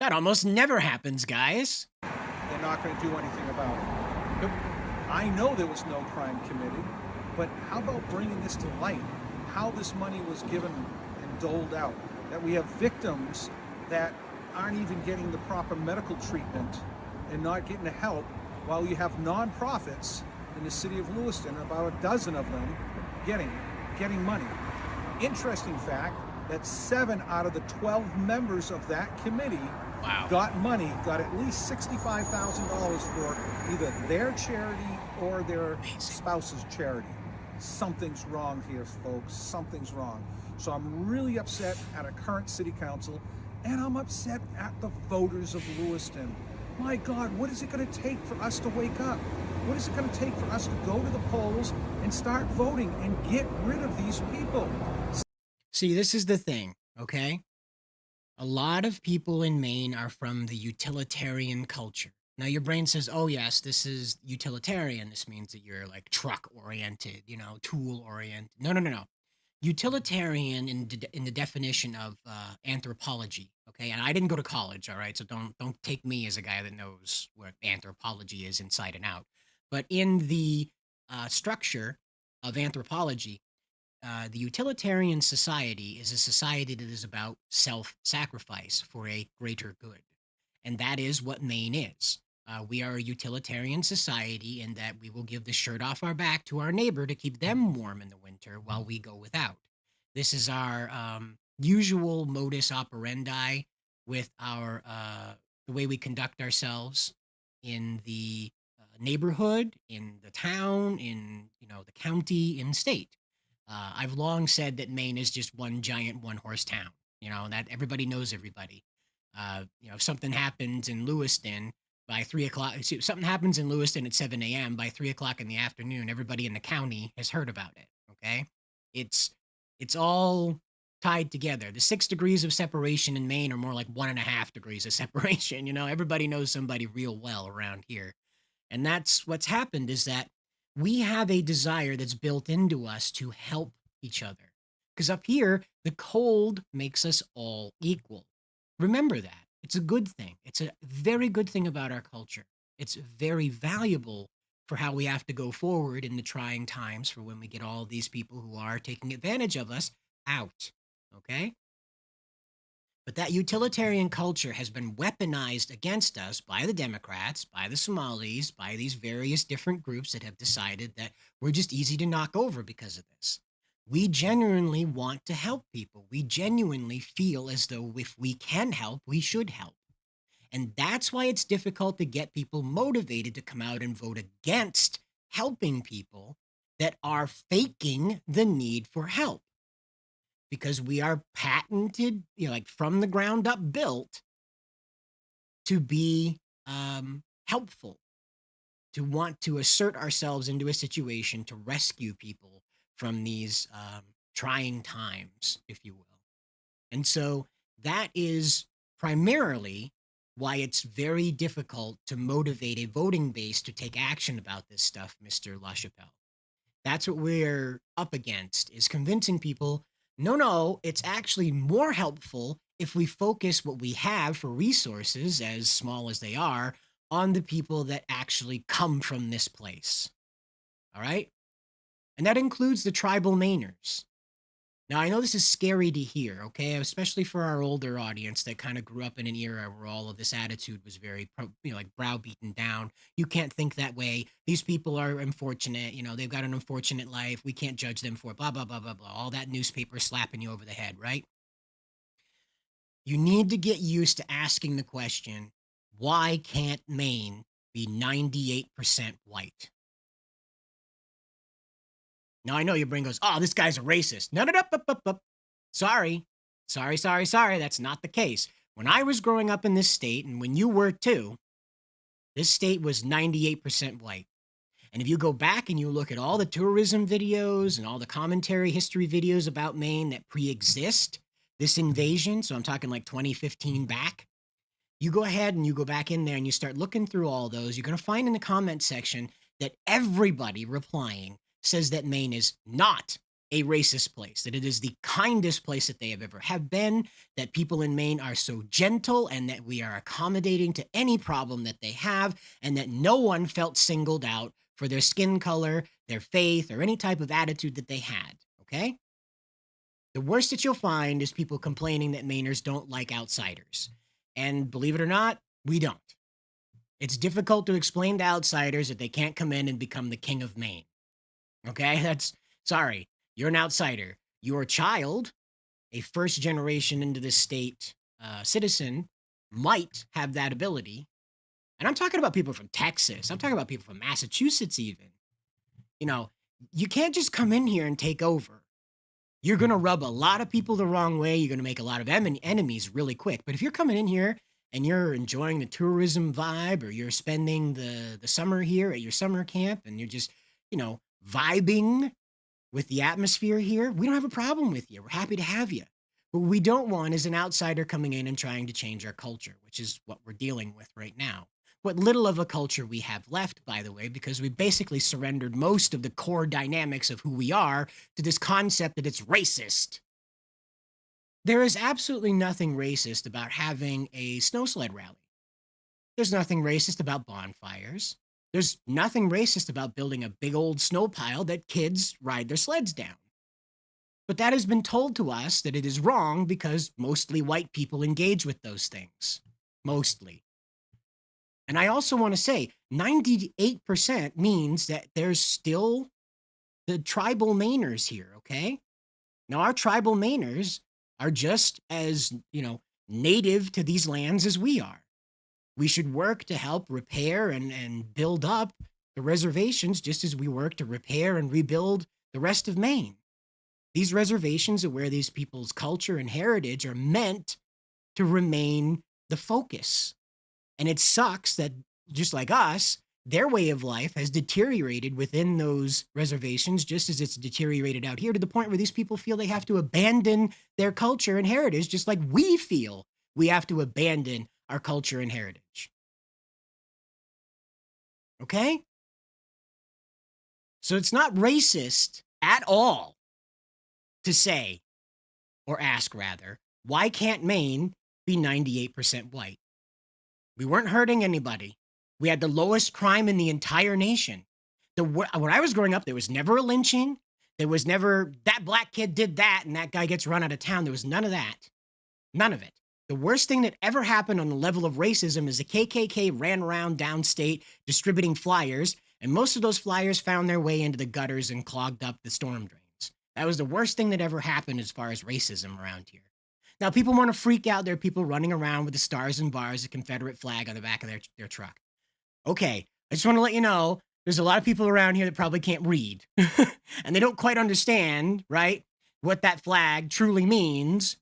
[SPEAKER 19] That almost never happens, guys.
[SPEAKER 21] They're not going to do anything about it. I know there was no crime committed, but how about bringing this to light? How this money was given and doled out? That we have victims that aren't even getting the proper medical treatment and not getting the help, while you have nonprofits in the city of Lewiston, about a dozen of them, getting money. Interesting fact that 7 out of the 12 members of that committee got money, got at least $65,000 for either their charity or their spouse's charity. Something's wrong here, folks. Something's wrong. So I'm really upset at our current city council, and I'm upset at the voters of Lewiston. My God, what is it going to take for us to wake up? What is it going to take for us to go to the polls and start voting and get rid of these people?
[SPEAKER 19] See, this is the thing, okay? A lot of people in Maine are from the utilitarian culture. Now, your brain says, oh, yes, this is utilitarian. This means that you're like truck-oriented, you know, tool-oriented. No. Utilitarian in the definition of anthropology, okay? And I didn't go to college, all right? So don't take me as a guy that knows what anthropology is inside and out. But in the structure of anthropology, the utilitarian society is a society that is about self-sacrifice for a greater good. And that is what Maine is. We are a utilitarian society in that we will give the shirt off our back to our neighbor to keep them warm in the winter while we go without. This is our usual modus operandi with our the way we conduct ourselves in the neighborhood, in the town, in the county, in the state. I've long said that Maine is just one giant one-horse town. That everybody knows everybody. If something happens in Lewiston by 3 o'clock, something happens in Lewiston at 7 a.m. by 3 o'clock in the afternoon, everybody in the county has heard about it. Okay, it's all tied together. The 6 degrees of separation in Maine are more like 1.5 degrees of separation. Everybody knows somebody real well around here, and that's what's happened. Is that we have a desire that's built into us to help each other, because up here the cold makes us all equal. Remember that. It's a good thing. It's a very good thing about our culture. It's very valuable for how we have to go forward in the trying times for when we get all these people who are taking advantage of us out. Okay? But that utilitarian culture has been weaponized against us by the Democrats, by the Somalis, by these various different groups that have decided that we're just easy to knock over because of this. We genuinely want to help people. We genuinely feel as though if we can help, we should help. And that's why it's difficult to get people motivated to come out and vote against helping people that are faking the need for help. Because we are patented, like from the ground up built to be helpful, to want to assert ourselves into a situation to rescue people from these trying times, if you will. And so that is primarily why it's very difficult to motivate a voting base to take action about this stuff, Mr. LaChapelle. That's what we're up against, is convincing people, no, it's actually more helpful if we focus what we have for resources, as small as they are, on the people that actually come from this place. All right? And that includes the tribal Mainers. Now, I know this is scary to hear, okay? Especially for our older audience that kind of grew up in an era where all of this attitude was very, like browbeaten down. You can't think that way. These people are unfortunate. They've got an unfortunate life. We can't judge them for it, blah, blah, blah, blah, blah. All that newspaper slapping you over the head, right? You need to get used to asking the question, why can't Maine be 98% white? Now, I know your brain goes, oh, this guy's a racist. No. Sorry. That's not the case. When I was growing up in this state, and when you were too, this state was 98% white. And if you go back and you look at all the tourism videos and all the commentary history videos about Maine that pre-exist this invasion, so I'm talking like 2015 back, you go ahead and you go back in there and you start looking through all those, you're going to find in the comment section that everybody replying says that Maine is not a racist place, that it is the kindest place that they have been, that people in Maine are so gentle and that we are accommodating to any problem that they have, and that no one felt singled out for their skin color, their faith, or any type of attitude that they had, okay? The worst that you'll find is people complaining that Mainers don't like outsiders. And believe it or not, we don't. It's difficult to explain to outsiders that they can't come in and become the king of Maine. Okay, sorry, you're an outsider. Your child, a first generation into this state citizen, might have that ability. And I'm talking about people from Texas. I'm talking about people from Massachusetts even. You can't just come in here and take over. You're going to rub a lot of people the wrong way. You're going to make a lot of enemies really quick. But if you're coming in here and you're enjoying the tourism vibe, or you're spending the summer here at your summer camp, and you're just, vibing with the atmosphere here, we don't have a problem with you. We're happy to have you. What we don't want is an outsider coming in and trying to change our culture, which is what we're dealing with right now. What little of a culture we have left, by the way, because we basically surrendered most of the core dynamics of who we are to this concept that it's racist. There is absolutely nothing racist about having a snow sled rally. There's nothing racist about bonfires. There's nothing racist about building a big old snow pile that kids ride their sleds down. But that has been told to us that it is wrong because mostly white people engage with those things. Mostly. And I also want to say 98% means that there's still the tribal Mainers here, okay? Now, our tribal Mainers are just as, native to these lands as we are. We should work to help repair and build up the reservations just as we work to repair and rebuild the rest of Maine. These reservations are where these people's culture and heritage are meant to remain the focus. And it sucks that, just like us, their way of life has deteriorated within those reservations, just as it's deteriorated out here, to the point where these people feel they have to abandon their culture and heritage, just like we feel we have to abandon our culture and heritage. Okay? So it's not racist at all to say, or ask rather, why can't Maine be 98% white? We weren't hurting anybody. We had the lowest crime in the entire nation. When I was growing up, there was never a lynching. There was never, that black kid did that and that guy gets run out of town. There was none of that. None of it. The worst thing that ever happened on the level of racism is the KKK ran around downstate distributing flyers, and most of those flyers found their way into the gutters and clogged up the storm drains. That was the worst thing that ever happened as far as racism around here. Now, people want to freak out. There are people running around with the stars and bars, the Confederate flag on the back of their truck. Okay, I just want to let you know, there's a lot of people around here that probably can't read. And they don't quite understand, right, what that flag truly means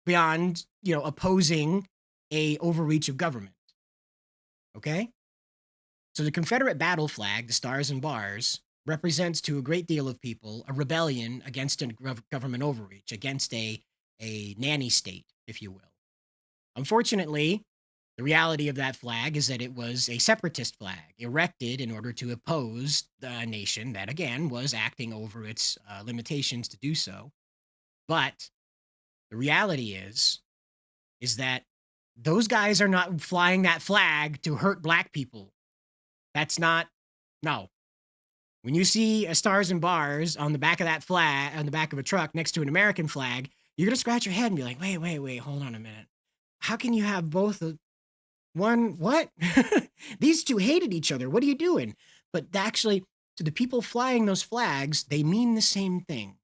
[SPEAKER 19] beyond, opposing a overreach of government. Okay? So the Confederate battle flag, the stars and bars, represents to a great deal of people a rebellion against a government overreach, against a nanny state, if you will. Unfortunately, the reality of that flag is that it was a separatist flag erected in order to oppose the nation that, again, was acting over its limitations to do so. But the reality is that those guys are not flying that flag to hurt black people. That's not, no. When you see a stars and bars on the back of that flag, on the back of a truck next to an American flag, you're going to scratch your head and be like, wait, hold on a minute. How can you have both one, what? These two hated each other. What are you doing? But actually, to the people flying those flags, they mean the same thing.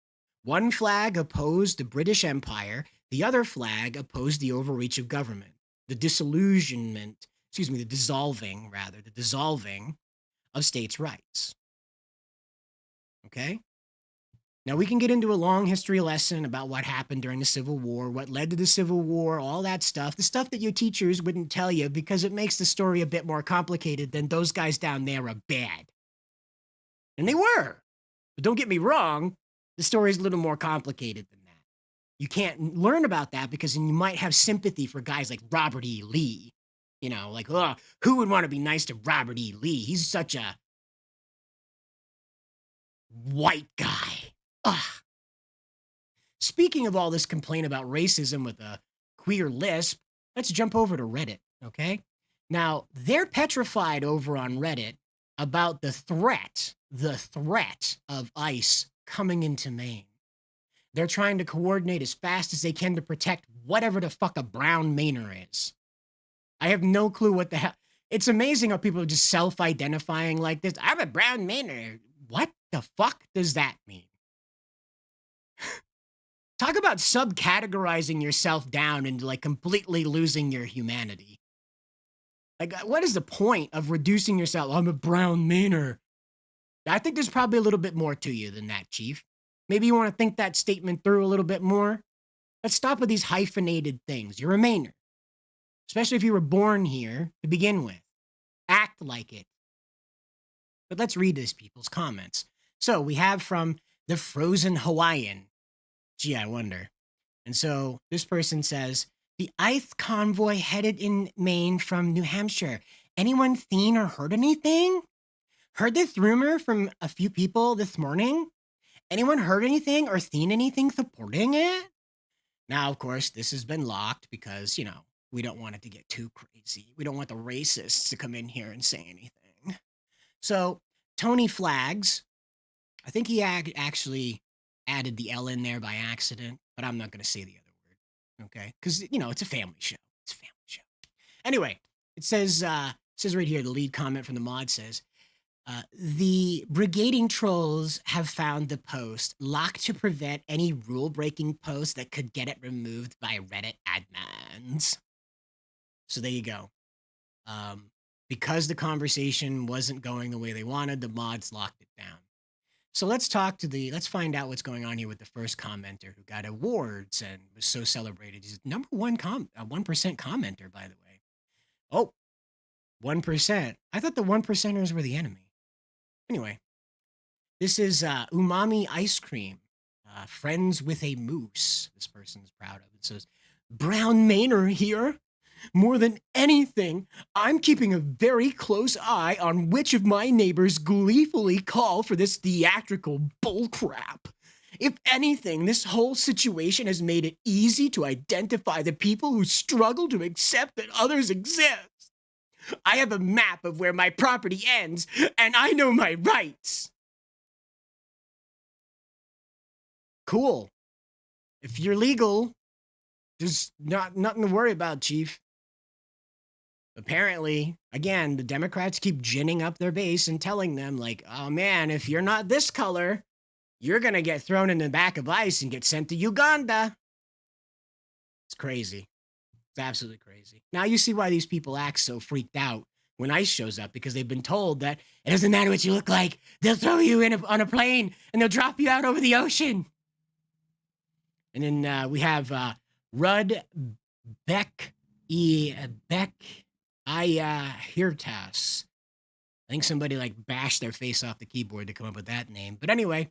[SPEAKER 19] One flag opposed the British Empire. The other flag opposed the overreach of government, the dissolving of states' rights. Okay? Now, we can get into a long history lesson about what happened during the Civil War, what led to the Civil War, all that stuff, the stuff that your teachers wouldn't tell you because it makes the story a bit more complicated than those guys down there are bad. And they were. But don't get me wrong, the story is a little more complicated than that. You can't learn about that because then you might have sympathy for guys like Robert E. Lee. Who would want to be nice to Robert E. Lee? He's such a white guy. Ugh. Speaking of all this complaint about racism with a queer lisp, let's jump over to Reddit, okay? Now, they're petrified over on Reddit about the threat of ICE coming into Maine. They're trying to coordinate as fast as they can to protect whatever the fuck a brown Mainer is. I have no clue what the hell. It's amazing how people are just self-identifying like this. I'm a brown Mainer. What the fuck does that mean? Talk about subcategorizing yourself down into completely losing your humanity. What is the point of reducing yourself? I'm a brown Mainer. I think there's probably a little bit more to you than that, Chief. Maybe you want to think that statement through a little bit more. Let's stop with these hyphenated things. You're a Mainer. Especially if you were born here to begin with. Act like it. But let's read these people's comments. So we have from the Frozen Hawaiian. Gee, I wonder. And so this person says, the ICE convoy headed in Maine from New Hampshire. Anyone seen or heard anything? Heard this rumor from a few people this morning? Anyone heard anything or seen anything supporting it? Now, of course, this has been locked because, we don't want it to get too crazy. We don't want the racists to come in here and say anything. So, Tony Flags, I think he actually added the L in there by accident, but I'm not going to say the other word, okay? Because, it's a family show. It's a family show. Anyway, it says right here, the lead comment from the mod says, the brigading trolls have found the post locked to prevent any rule-breaking posts that could get it removed by Reddit admins. So there you go. Because the conversation wasn't going the way they wanted, the mods locked it down. So let's find out what's going on here with the first commenter who got awards and was so celebrated. He's number 1% commenter, by the way. Oh, 1%. I thought the 1%ers were the enemy. Anyway, this is Umami Ice Cream, Friends with a Moose. This person's proud of it. Says, Brown Mainer here. More than anything, I'm keeping a very close eye on which of my neighbors gleefully call for this theatrical bullcrap. If anything, this whole situation has made it easy to identify the people who struggle to accept that others exist. I have a map of where my property ends, and I know my rights. Cool. If you're legal, There's nothing to worry about, Chief. Apparently, again, the Democrats keep ginning up their base and telling them, like, oh man, if you're not this color, you're going to get thrown in the back of ice and get sent to Uganda. It's crazy. It's absolutely crazy. Now you see why these people act so freaked out when ICE shows up, because they've been told that it doesn't matter what you look like. They'll throw you on a plane and they'll drop you out over the ocean. And then we have Rudd Beck Hirtas. I think somebody like bashed their face off the keyboard to come up with that name. But anyway,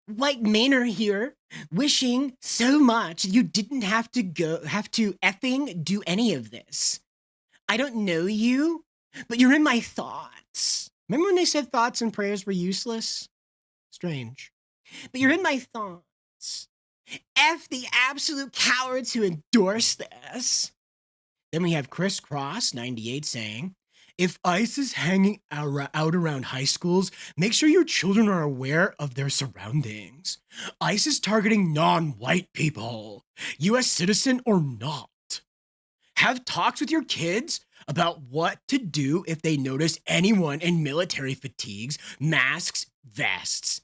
[SPEAKER 19] White Mainer here, wishing so much you didn't have to effing do any of this. I don't know you, but you're in my thoughts. Remember when they said thoughts and prayers were useless? Strange. But you're in my thoughts. F the absolute cowards who endorse this. Then we have Chris Cross, 98, saying, if ICE is hanging out around high schools, make sure your children are aware of their surroundings. ICE is targeting non-white people, U.S. citizen or not. Have talks with your kids about what to do if they notice anyone in military fatigues, masks, vests.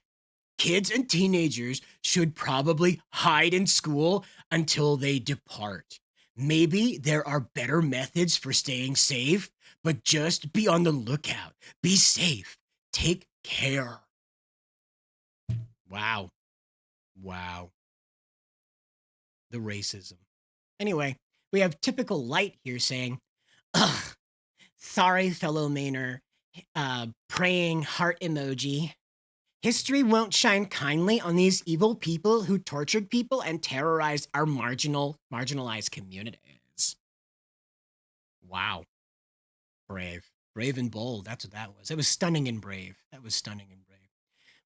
[SPEAKER 19] Kids and teenagers should probably hide in school until they depart. Maybe there are better methods for staying safe, but just be on the lookout. Be safe. Take care. Wow. Wow. The racism. Anyway, we have Typical Light here saying, ugh, sorry, fellow Mainer, praying heart emoji. History won't shine kindly on these evil people who tortured people and terrorized our marginalized communities. Wow. Brave. Brave and bold. That's what that was. It was stunning and brave. That was stunning and brave.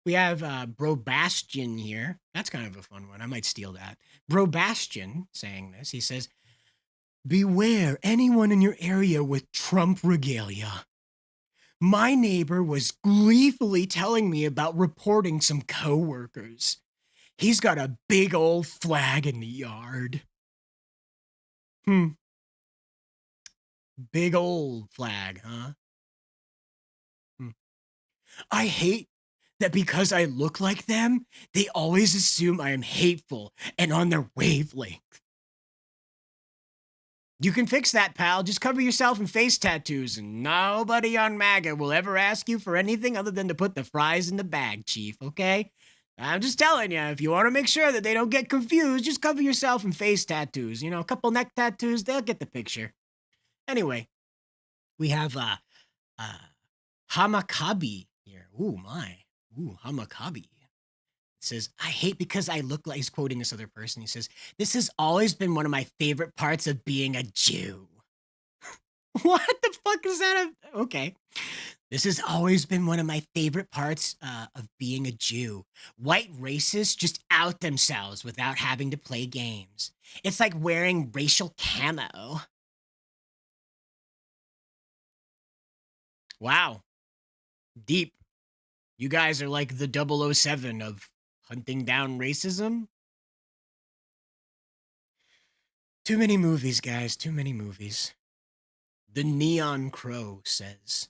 [SPEAKER 19] We have Bro Bastion here. That's kind of a fun one. I might steal that. Bro Bastion saying this. He says, beware anyone in your area with Trump regalia. My neighbor was gleefully telling me about reporting some coworkers. He's got a big old flag in the yard. Big old flag, huh? I hate that because I look like them, they always assume I am hateful and on their wavelength. You can fix that, pal. Just cover yourself in face tattoos, and nobody on MAGA will ever ask you for anything other than to put the fries in the bag, Chief, okay? I'm just telling you, if you want to make sure that they don't get confused, just cover yourself in face tattoos. You know, a couple neck tattoos, they'll get the picture. Anyway, we have Hamakabi here. Ooh, my. Ooh, Hamakabi. It says, I hate because I look like, he's quoting this other person. He says, this has always been one of my favorite parts of being a Jew. What the fuck is that? Okay. This has always been one of my favorite parts of being a Jew. White racists just out themselves without having to play games. It's like wearing racial camo. Wow. Deep. You guys are like the 007 of hunting down racism. Too many movies, guys. Too many movies. The Neon Crow says,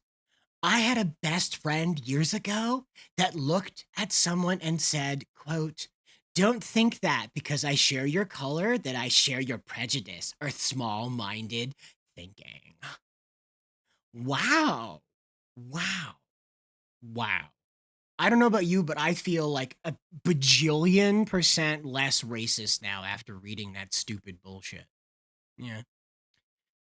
[SPEAKER 19] I had a best friend years ago that looked at someone and said, quote, don't think that because I share your color that I share your prejudice or small-minded thinking. Wow. Wow. Wow. I don't know about you, but I feel like a bajillion% less racist now after reading that stupid bullshit. Yeah.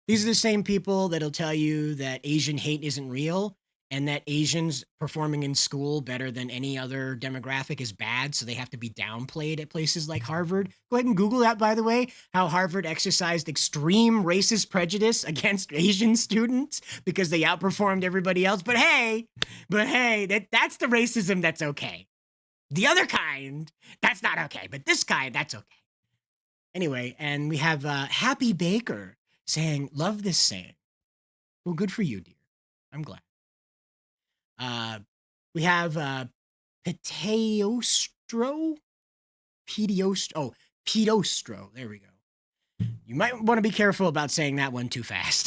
[SPEAKER 19] These are the same people that'll tell you that Asian hate isn't real and that Asians performing in school better than any other demographic is bad, so they have to be downplayed at places like Harvard. Go ahead and Google that, by the way, how Harvard exercised extreme racist prejudice against Asian students because they outperformed everybody else. But hey, that's the racism that's okay. The other kind, that's not okay, but this kind, that's okay. Anyway, and we have Happy Baker saying, love this saying. Well, good for you, dear. I'm glad. We have Pediostro. pedostro. There we go. You might want to be careful about saying that one too fast.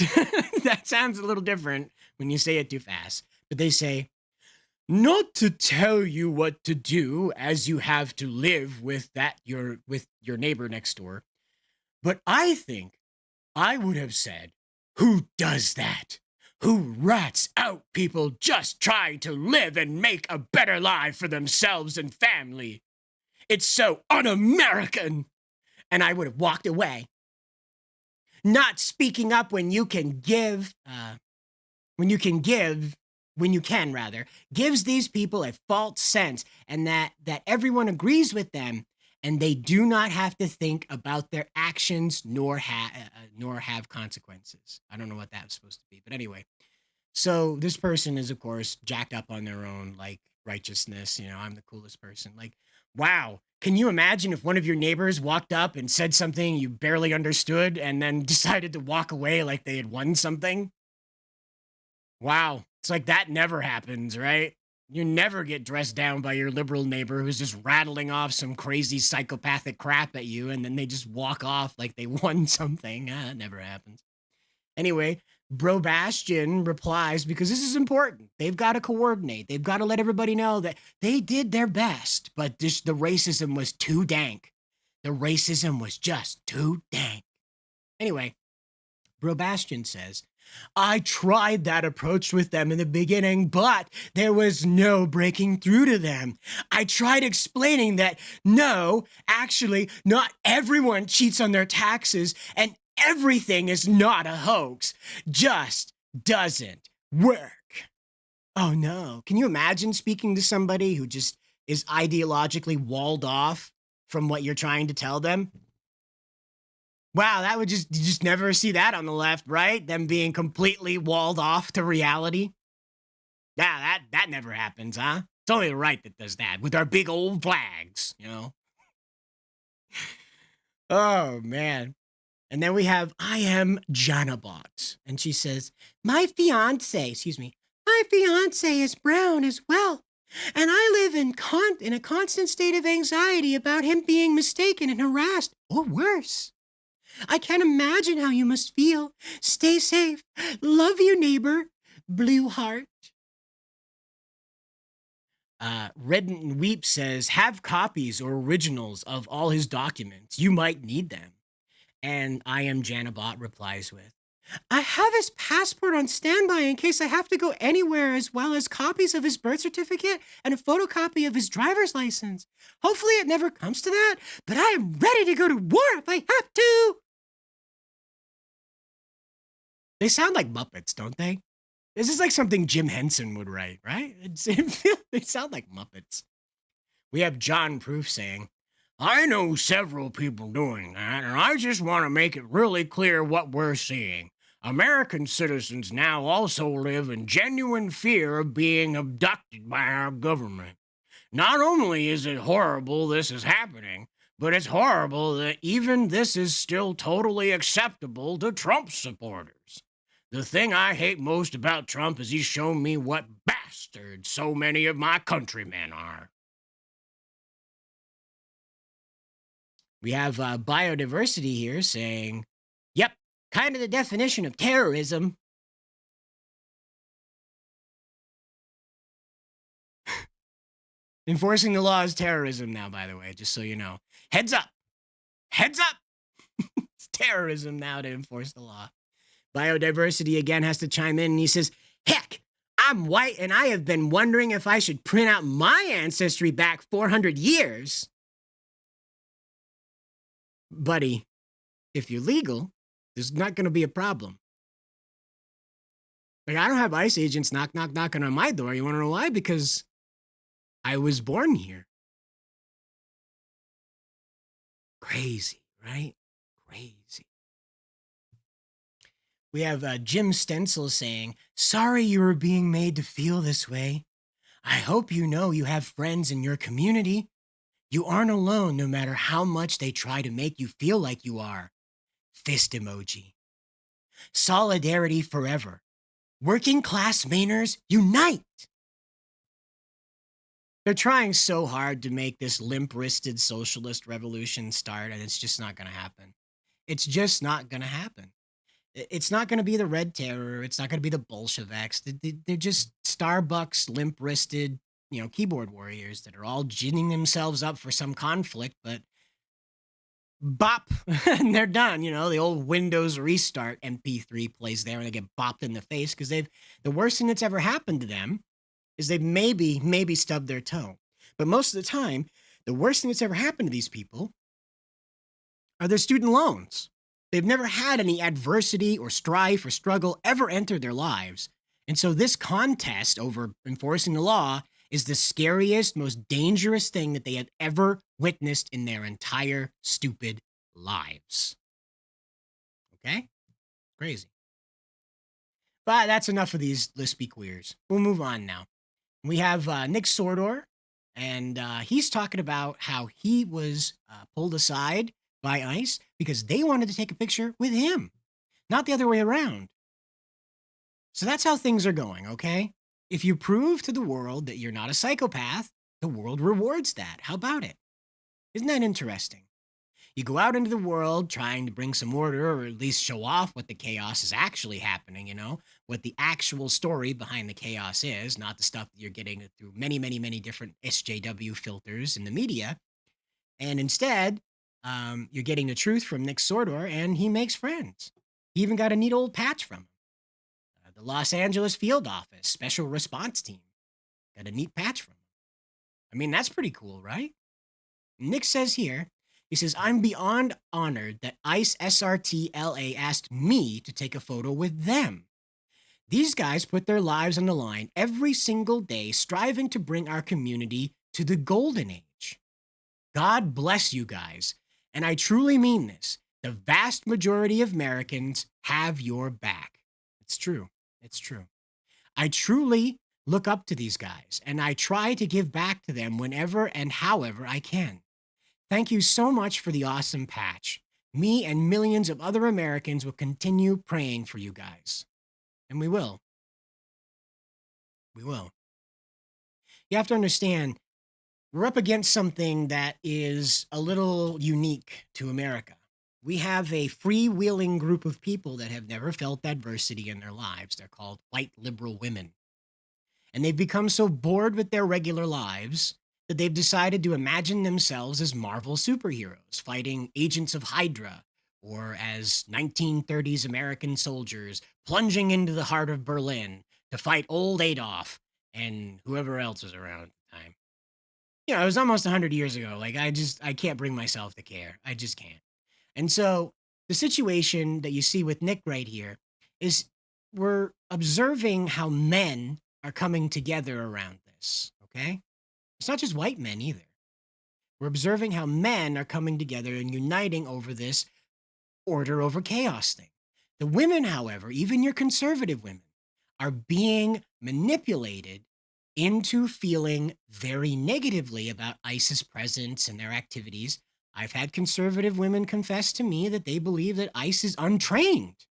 [SPEAKER 19] That sounds a little different when you say it too fast. But they say, not to tell you what to do as you have to live with your neighbor next door, but I think I would have said, who does that? Who rats out people just trying to live and make a better life for themselves and family? It's so un-American. And I would have walked away. Not speaking up when you can give, gives these people a false sense and that everyone agrees with them and they do not have to think about their actions nor have consequences. I don't know what that's supposed to be, but anyway. So this person is, of course, jacked up on their own, like, righteousness. You know, I'm the coolest person. Like, wow. Can you imagine if one of your neighbors walked up and said something you barely understood and then decided to walk away like they had won something? Wow. It's like that never happens, right? You never get dressed down by your liberal neighbor who's just rattling off some crazy psychopathic crap at you and then they just walk off like they won something. That never happens. Anyway, Bro Bastion replies, because this is important. They've got to coordinate. They've got to let everybody know that they did their best, but the racism was too dank. The racism was just too dank. Anyway, Bro Bastion says, I tried that approach with them in the beginning, but there was no breaking through to them. I tried explaining that, no, actually, not everyone cheats on their taxes, and everything is not a hoax. Just doesn't work. Oh no. Can you imagine speaking to somebody who just is ideologically walled off from what you're trying to tell them? Wow, that would you just never see that on the left, right? Them being completely walled off to reality. Yeah, that never happens, huh? It's only the right that does that with our big old flags, you know? Oh, man. And then we have I am Janabot. And she says, my fiance is brown as well. And I live in a constant state of anxiety about him being mistaken and harassed, or worse. I can't imagine how you must feel. Stay safe. Love you, neighbor. Blue heart. Redden Weep says, have copies or originals of all his documents. You might need them. And I am Janabot replies with, I have his passport on standby in case I have to go anywhere, as well as copies of his birth certificate and a photocopy of his driver's license. Hopefully it never comes to that, but I am ready to go to war if I have to. They sound like Muppets, don't they? This is like something Jim Henson would write, right? They sound like Muppets. We have John Proof saying, I know several people doing that, and I just want to make it really clear what we're seeing. American citizens now also live in genuine fear of being abducted by our government. Not only is it horrible this is happening, but it's horrible that even this is still totally acceptable to Trump supporters. The thing I hate most about Trump is he's shown me what bastards so many of my countrymen are. We have biodiversity here saying, yep, kind of the definition of terrorism. Enforcing the law is terrorism now, by the way, just so you know. Heads up. Heads up. It's terrorism now to enforce the law. Biodiversity again has to chime in, and he says, heck, I'm white, and I have been wondering if I should print out my ancestry back 400 years. Buddy, if you're legal, there's not going to be a problem. Like, I don't have ICE agents knocking on my door. You want to know why? Because I was born here. Crazy, right? Crazy. We have Jim Stencil saying, sorry you were being made to feel this way. I hope you know you have friends in your community. You aren't alone no matter how much they try to make you feel like you are. Fist emoji. Solidarity forever. Working class Mainers, unite! They're trying so hard to make this limp-wristed socialist revolution start, and it's just not going to happen. It's just not going to happen. It's not going to be the Red Terror. It's not going to be the Bolsheviks. They're just Starbucks limp-wristed, keyboard warriors that are all ginning themselves up for some conflict, but bop, and they're done. The old Windows restart MP3 plays there, and they get bopped in the face because the worst thing that's ever happened to them is they've maybe stubbed their toe. But most of the time, the worst thing that's ever happened to these people are their student loans. They've never had any adversity or strife or struggle ever enter their lives. And so this contest over enforcing the law is the scariest, most dangerous thing that they have ever witnessed in their entire stupid lives. Okay? Crazy. But that's enough of these lispy queers. We'll move on now. We have Nick Sordor, and he's talking about how he was pulled aside by ICE because they wanted to take a picture with him, not the other way around. So that's how things are going, okay? If you prove to the world that you're not a psychopath, the world rewards that. How about it? Isn't that interesting? You go out into the world trying to bring some order, or at least show off what the chaos is actually happening, what the actual story behind the chaos is, not the stuff that you're getting through many, many, many different SJW filters in the media. And instead, you're getting the truth from Nick Sordor, and he makes friends. He even got a neat old patch from him. The Los Angeles Field Office Special Response Team got a neat patch from him. I mean, that's pretty cool, right? Nick says here, he says, I'm beyond honored that ICE SRT LA asked me to take a photo with them. These guys put their lives on the line every single day, striving to bring our community to the golden age. God bless you guys. And I truly mean this. The vast majority of Americans have your back. It's true. It's true. I truly look up to these guys, and I try to give back to them whenever and however I can. Thank you so much for the awesome patch. Me and millions of other Americans will continue praying for you guys. And we will. We will. You have to understand, we're up against something that is a little unique to America. We have a freewheeling group of people that have never felt adversity in their lives. They're called white liberal women. And they've become so bored with their regular lives that they've decided to imagine themselves as Marvel superheroes, fighting agents of Hydra, or as 1930s American soldiers plunging into the heart of Berlin to fight old Adolf and whoever else was around at the time. It was almost 100 years ago. I can't bring myself to care. I just can't. And so the situation that you see with Nick right here is we're observing how men are coming together around this, okay? It's not just white men either. We're observing how men are coming together and uniting over this order over chaos thing. The women, however, even your conservative women, are being manipulated into feeling very negatively about ICE's presence and their activities. I've had conservative women confess to me that they believe that ICE is untrained.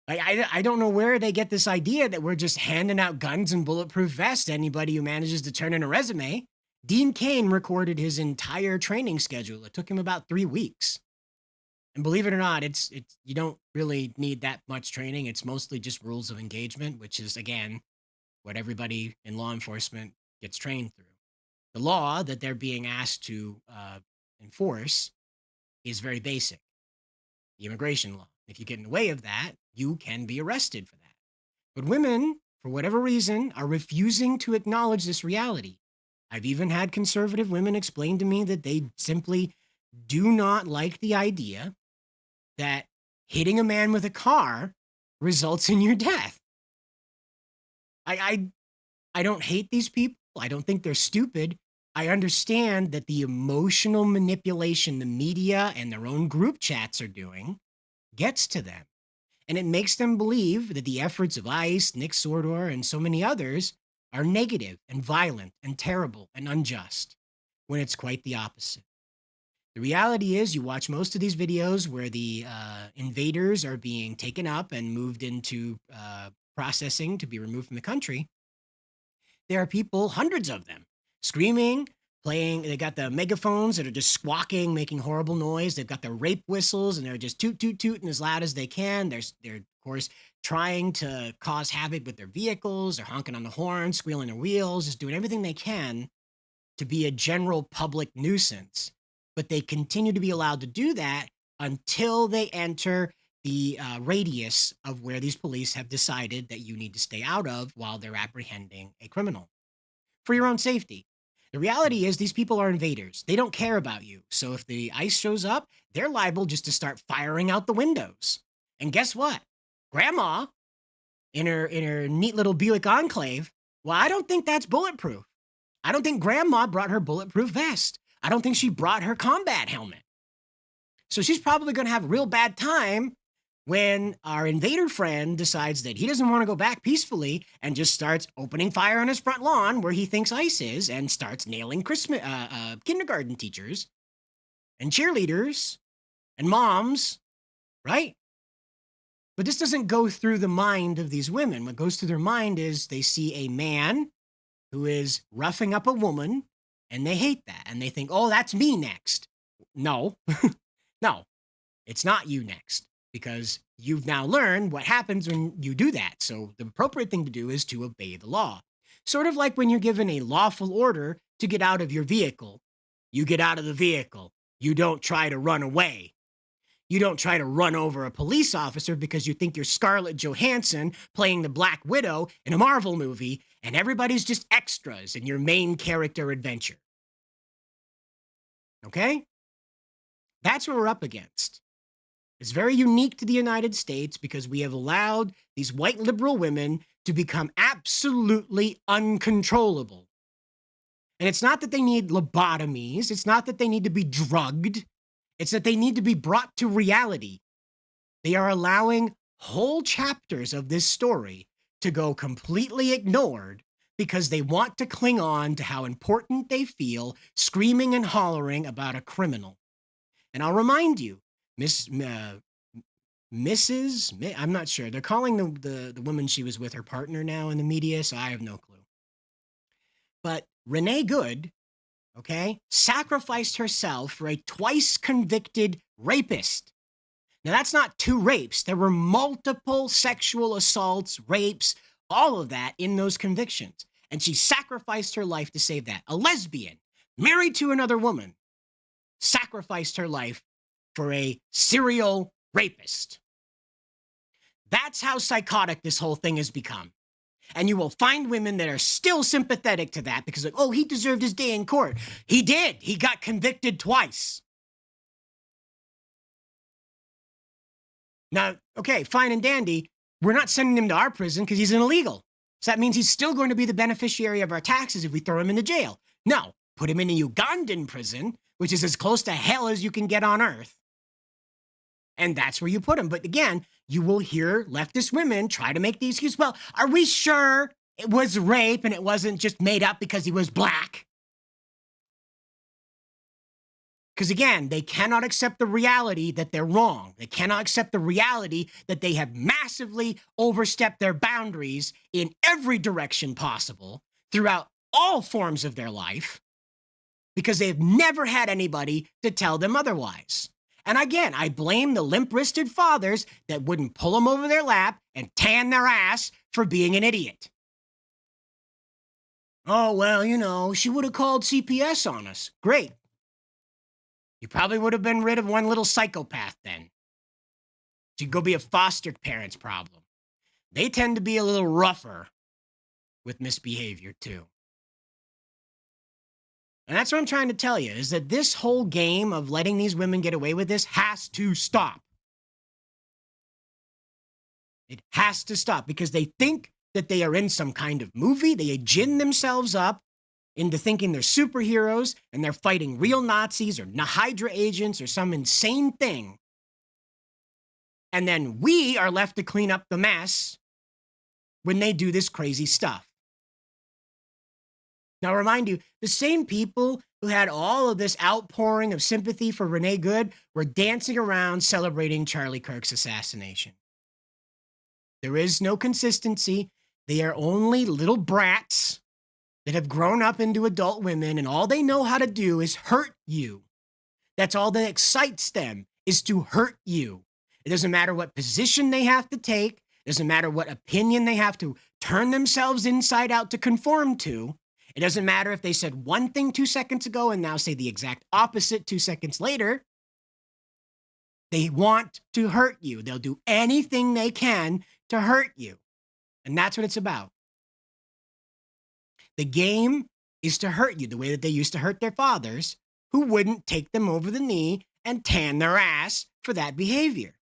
[SPEAKER 19] I don't know where they get this idea that we're just handing out guns and bulletproof vests to anybody who manages to turn in a resume. Dean Cain recorded his entire training schedule. It took him about 3 weeks. And believe it or not, it's you don't really need that much training. It's mostly just rules of engagement, which is, again, what everybody in law enforcement gets trained through. The law that they're being asked to enforce is very basic. The immigration law. If you get in the way of that, you can be arrested for that. But women, for whatever reason, are refusing to acknowledge this reality. I've even had conservative women explain to me that they simply do not like the idea that hitting a man with a car results in your death. I don't hate these people. I don't think they're stupid. I understand that the emotional manipulation the media and their own group chats are doing gets to them. And it makes them believe that the efforts of ICE, Nick Sordor, and so many others are negative and violent and terrible and unjust, when it's quite the opposite. The reality is, you watch most of these videos where the invaders are being taken up and moved into processing to be removed from the country. there are people, hundreds of them, screaming, playing. They got the megaphones that are just squawking, making horrible noise. They've got the rape whistles, and they're just toot, toot, tooting as loud as they can. They're of course, trying to cause havoc with their vehicles. They're honking on the horn, squealing their wheels, just doing everything they can to be a general public nuisance. But they continue to be allowed to do that until they enter the radius of where these police have decided that you need to stay out of while they're apprehending a criminal for your own safety. The reality is these people are invaders. They don't care about you. So if the ICE shows up, they're liable just to start firing out the windows. And guess what? Grandma, in her neat little Buick Enclave, well, I don't think that's bulletproof. I don't think Grandma brought her bulletproof vest. I don't think she brought her combat helmet. So she's probably going to have a real bad time when our invader friend decides that he doesn't want to go back peacefully and just starts opening fire on his front lawn where he thinks ICE is and starts nailing kindergarten teachers and cheerleaders and moms, right? But this doesn't go through the mind of these women. What goes through their mind is they see a man who is roughing up a woman and they hate that. And they think, oh, that's me next. No, no, it's not you next, because you've now learned what happens when you do that. So the appropriate thing to do is to obey the law. Sort of like when you're given a lawful order to get out of your vehicle. You get out of the vehicle. You don't try to run away. You don't try to run over a police officer because you think you're Scarlett Johansson playing the Black Widow in a Marvel movie and everybody's just extras in your main character adventure. Okay? That's what we're up against. It's very unique to the United States because we have allowed these white liberal women to become absolutely uncontrollable. And it's not that they need lobotomies. It's not that they need to be drugged. It's that they need to be brought to reality. They are allowing whole chapters of this story to go completely ignored because they want to cling on to how important they feel, screaming and hollering about a criminal. And I'll remind you, Mrs. I'm not sure. They're calling the woman she was with her partner now in the media, so I have no clue. But Renee Good, okay, sacrificed herself for a twice convicted rapist. Now, that's not 2 rapes. There were multiple sexual assaults, rapes, all of that in those convictions. And she sacrificed her life to save that. A lesbian, married to another woman, sacrificed her life for a serial rapist. That's how psychotic this whole thing has become. And you will find women that are still sympathetic to that because, like, oh, he deserved his day in court. He did. He got convicted twice. Now, okay, fine and dandy. We're not sending him to our prison because he's an illegal. So that means he's still going to be the beneficiary of our taxes if we throw him into jail. No, put him in a Ugandan prison, which is as close to hell as you can get on earth. And that's where you put him. But again, you will hear leftist women try to make the excuse, well, are we sure it was rape and it wasn't just made up because he was black? Because again, they cannot accept the reality that they're wrong. They cannot accept the reality that they have massively overstepped their boundaries in every direction possible throughout all forms of their life because they've never had anybody to tell them otherwise. And again, I blame the limp-wristed fathers that wouldn't pull them over their lap and tan their ass for being an idiot. Oh, well, you know, she would have called CPS on us. Great. You probably would have been rid of one little psychopath then. She'd go be a foster parent's problem. They tend to be a little rougher with misbehavior, too. And that's what I'm trying to tell you, is that this whole game of letting these women get away with this has to stop. It has to stop because they think that they are in some kind of movie. They gin themselves up into thinking they're superheroes and they're fighting real Nazis or Hydra agents or some insane thing. And then we are left to clean up the mess when they do this crazy stuff. Now, I remind you, the same people who had all of this outpouring of sympathy for Renee Good were dancing around celebrating Charlie Kirk's assassination. There is no consistency. They are only little brats that have grown up into adult women and all they know how to do is hurt you. That's all that excites them, is to hurt you. It doesn't matter what position they have to take. It doesn't matter what opinion they have to turn themselves inside out to conform to. It doesn't matter if they said one thing 2 seconds ago and now say the exact opposite 2 seconds later. They want to hurt you. They'll do anything they can to hurt you. And that's what it's about. The game is to hurt you the way that they used to hurt their fathers, who wouldn't take them over the knee and tan their ass for that behavior.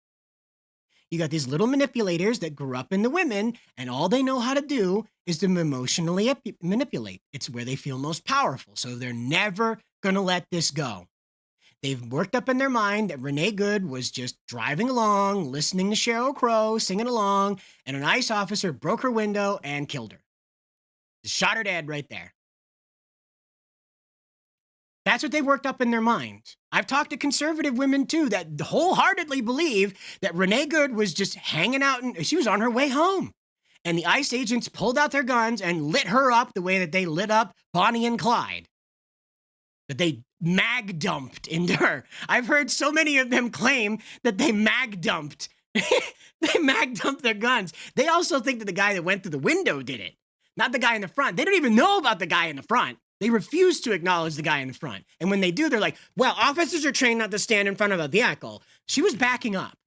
[SPEAKER 19] You got these little manipulators that grew up in the women, and all they know how to do is to emotionally manipulate. It's where they feel most powerful. So they're never going to let this go. They've worked up in their mind that Renee Good was just driving along, listening to Sheryl Crow, singing along, and an ICE officer broke her window and killed her. Just shot her dead right there. That's what they worked up in their mind. I've talked to conservative women, too, that wholeheartedly believe that Renee Good was just hanging out, and she was on her way home. And the ICE agents pulled out their guns and lit her up the way that they lit up Bonnie and Clyde. That they mag dumped into her. I've heard so many of them claim that they mag dumped. They mag dumped their guns. They also think that the guy that went through the window did it, not the guy in the front. They don't even know about the guy in the front. They refuse to acknowledge the guy in the front. And when they do, they're like, well, officers are trained not to stand in front of a vehicle. She was backing up.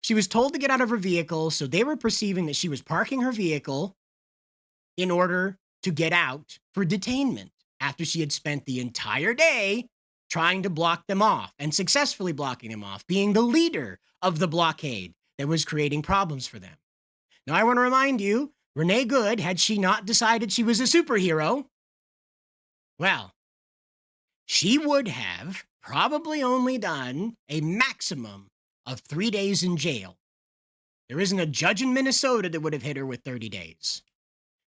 [SPEAKER 19] She was told to get out of her vehicle, so they were perceiving that she was parking her vehicle in order to get out for detainment after she had spent the entire day trying to block them off and successfully blocking them off, being the leader of the blockade that was creating problems for them. Now, I want to remind you, Renee Good, had she not decided she was a superhero, well, she would have probably only done a maximum of 3 days in jail. There isn't a judge in Minnesota that would have hit her with 30 days.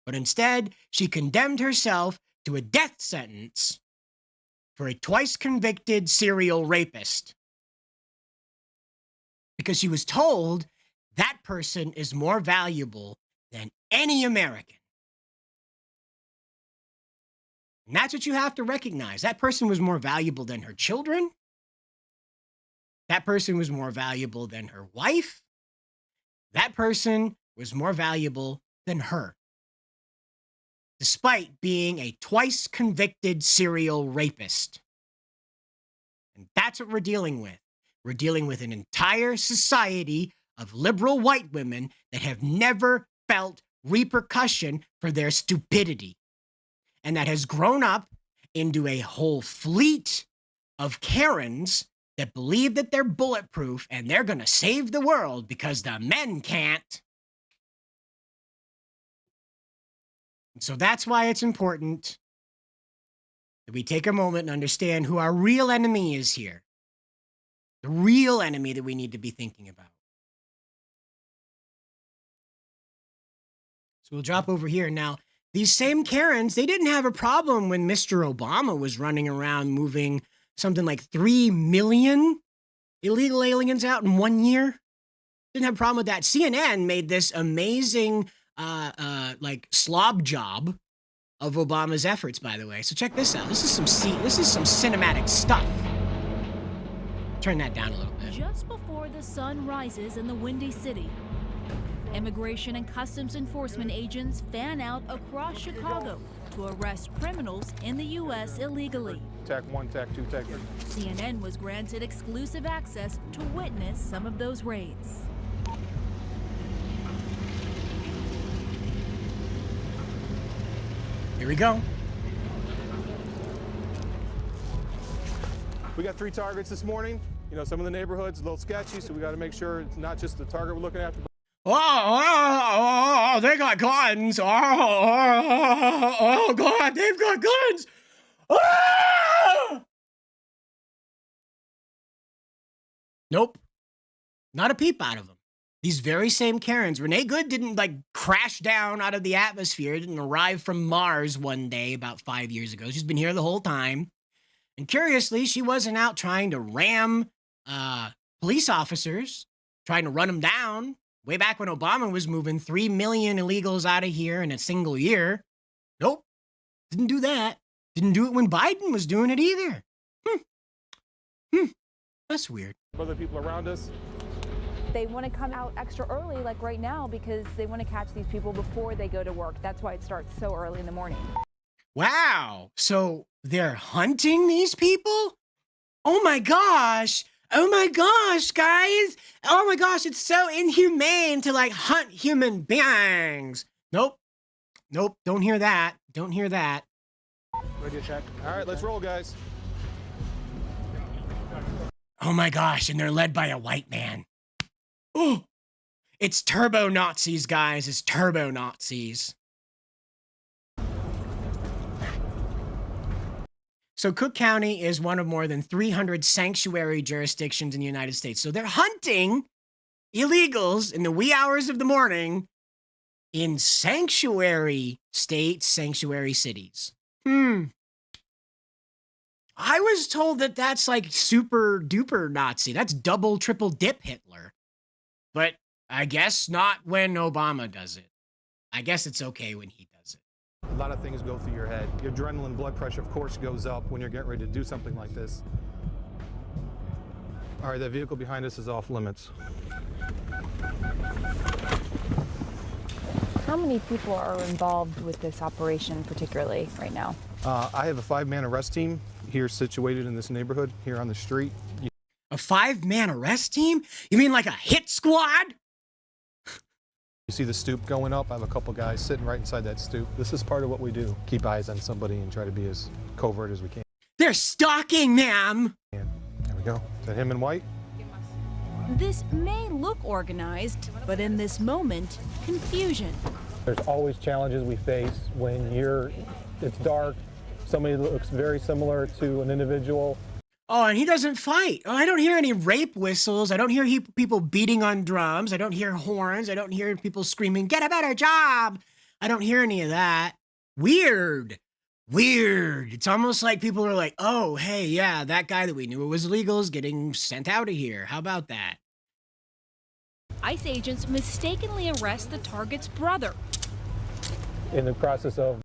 [SPEAKER 19] But instead, she condemned herself to a death sentence for a twice convicted serial rapist. Because she was told that person is more valuable than any American. And that's what you have to recognize. That person was more valuable than her children. That person was more valuable than her wife. That person was more valuable than her, despite being a twice convicted serial rapist. And that's what we're dealing with. We're dealing with an entire society of liberal white women that have never felt repercussion for their stupidity. And that has grown up into a whole fleet of Karens that believe that they're bulletproof and they're going to save the world because the men can't. And so that's why it's important that we take a moment and understand who our real enemy is here. The real enemy that we need to be thinking about. So we'll drop over here now. These same Karens, they didn't have a problem when Mr. Obama was running around moving something like 3 million illegal aliens out in 1 year. Didn't have a problem with that. CNN made this amazing, like slob job of Obama's efforts, by the way. So check this out. This is some cinematic stuff. Turn that down a little bit.
[SPEAKER 2] Just before the sun rises in the Windy City, Immigration and Customs Enforcement agents fan out across Chicago to arrest criminals in the U.S. illegally.
[SPEAKER 21] Tac 1, Tac 2, Tac 3.
[SPEAKER 2] CNN was granted exclusive access to witness some of those raids.
[SPEAKER 19] Here we go.
[SPEAKER 21] We got 3 targets this morning. You know, some of the neighborhoods a little sketchy, so we got to make sure it's not just the target we're looking after.
[SPEAKER 19] Oh, they got guns. Oh, God, they've got guns. Nope. Not a peep out of them. These very same Karens. Renee Good didn't like crash down out of the atmosphere, didn't arrive from Mars one day about 5 years ago. She's been here the whole time. And curiously, she wasn't out trying to ram police officers, trying to run them down. Way back when Obama was moving 3 million illegals out of here in a single year. Nope. Didn't do that. Didn't do it when Biden was doing it either. That's weird.
[SPEAKER 1] Other people around us.
[SPEAKER 22] They want to come out extra early, like right now, because they want to catch these people before they go to work. That's why it starts so early in the morning.
[SPEAKER 19] Wow. So they're hunting these people? Oh my gosh. Oh my gosh, guys. Oh my gosh, it's so inhumane to like hunt human beings. Nope. Nope. Don't hear that. Don't hear that.
[SPEAKER 21] Radio check. All right, let's roll, guys.
[SPEAKER 19] Oh my gosh, and they're led by a white man. Oh, it's turbo Nazis, guys. It's turbo Nazis. So Cook County is one of more than 300 sanctuary jurisdictions in the United States. So they're hunting illegals in the wee hours of the morning in sanctuary states, sanctuary cities. I was told that that's like super duper Nazi. That's double, triple dip Hitler. But I guess not when Obama does it. I guess it's okay when he does it.
[SPEAKER 21] A lot of things go through your head. Your adrenaline, blood pressure, of course, goes up when you're getting ready to do something like this. All right, that vehicle behind us is off limits.
[SPEAKER 22] How many people are involved with this operation particularly right now?
[SPEAKER 21] I have a 5-man arrest team here situated in this neighborhood here on the street.
[SPEAKER 19] A 5-man arrest team? You mean like a hit squad?
[SPEAKER 21] You see the stoop going up? I have a couple guys sitting right inside that stoop. This is part of what we do. Keep eyes on somebody and try to be as covert as we can.
[SPEAKER 19] They're stalking them!
[SPEAKER 21] There we go. Is that him in white?
[SPEAKER 2] This may look organized, but in this moment, confusion.
[SPEAKER 21] There's always challenges we face when it's dark, somebody looks very similar to an individual.
[SPEAKER 19] Oh, and he doesn't fight. Oh, I don't hear any rape whistles. I don't hear people beating on drums. I don't hear horns. I don't hear people screaming, get a better job. I don't hear any of that. Weird. Weird. It's almost like people are like, oh, hey, yeah, that guy that we knew was illegal is getting sent out of here. How about that?
[SPEAKER 2] ICE agents mistakenly arrest the target's brother.
[SPEAKER 21] In the process of...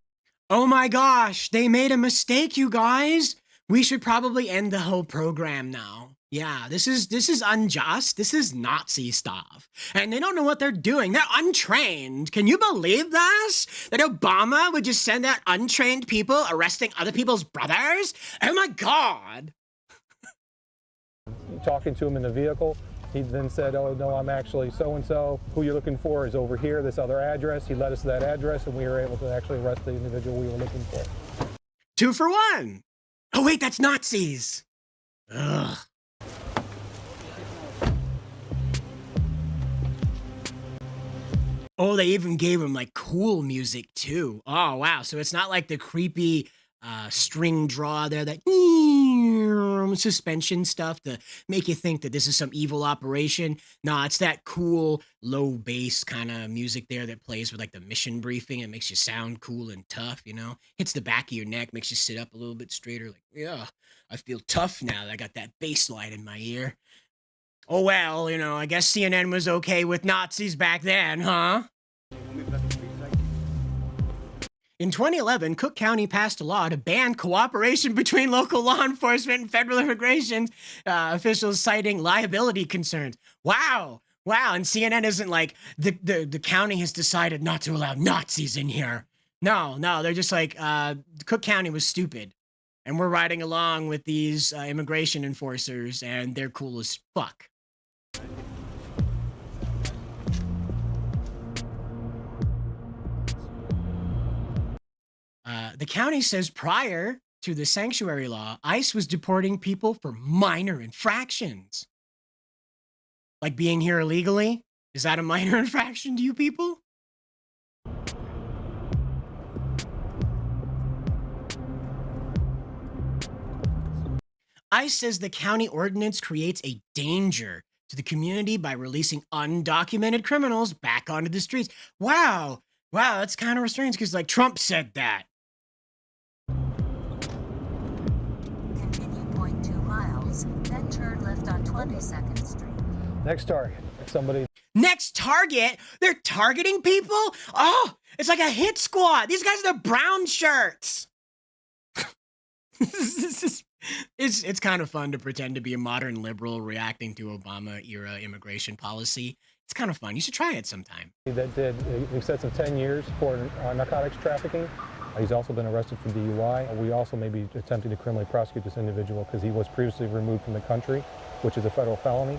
[SPEAKER 19] Oh my gosh, they made a mistake, you guys. We should probably end the whole program now. Yeah, this is unjust. This is Nazi stuff. And they don't know what they're doing. They're untrained. Can you believe this? That Obama would just send out untrained people arresting other people's brothers? Oh my God.
[SPEAKER 21] Talking to him in the vehicle, he then said, oh, no, I'm actually so-and-so. Who you're looking for is over here, this other address. He led us to that address, and we were able to actually arrest the individual we were looking for.
[SPEAKER 19] 2 for 1. Oh, wait, that's Nazis. Ugh. Oh, they even gave him like cool music too. Oh, wow. So it's not like the creepy string draw there, that suspension stuff to make you think that this is some evil operation. No, it's that cool low bass kind of music there that plays with like the mission briefing. It makes you sound cool and tough, you know? Hits the back of your neck, makes you sit up a little bit straighter. Like, yeah, I feel tough now that I got that bass line in my ear. Oh, well, you know, I guess CNN was okay with Nazis back then, huh? In 2011, Cook County passed a law to ban cooperation between local law enforcement and federal immigration officials, citing liability concerns. Wow. Wow. And CNN isn't like, the county has decided not to allow Nazis in here. No, they're just like, Cook County was stupid. And we're riding along with these immigration enforcers, and they're cool as fuck. The county says prior to the sanctuary law, ICE was deporting people for minor infractions. Like being here illegally? Is that a minor infraction to you people? ICE says the county ordinance creates a danger to the community by releasing undocumented criminals back onto the streets. Wow. Wow, that's kind of strange because like Trump said that.
[SPEAKER 23] Continue 0.2 miles, then turn left on 22nd Street.
[SPEAKER 21] Next target, somebody.
[SPEAKER 19] Next target? They're targeting people? Oh, it's like a hit squad. These guys are the brown shirts. It's kind of fun to pretend to be a modern liberal reacting to Obama-era immigration policy. It's kind of fun. You should try it sometime.
[SPEAKER 1] That did a sentence of 10 years for narcotics trafficking. He's also been arrested for DUI. We also may be attempting to criminally prosecute this individual because he was previously removed from the country, which is a federal felony.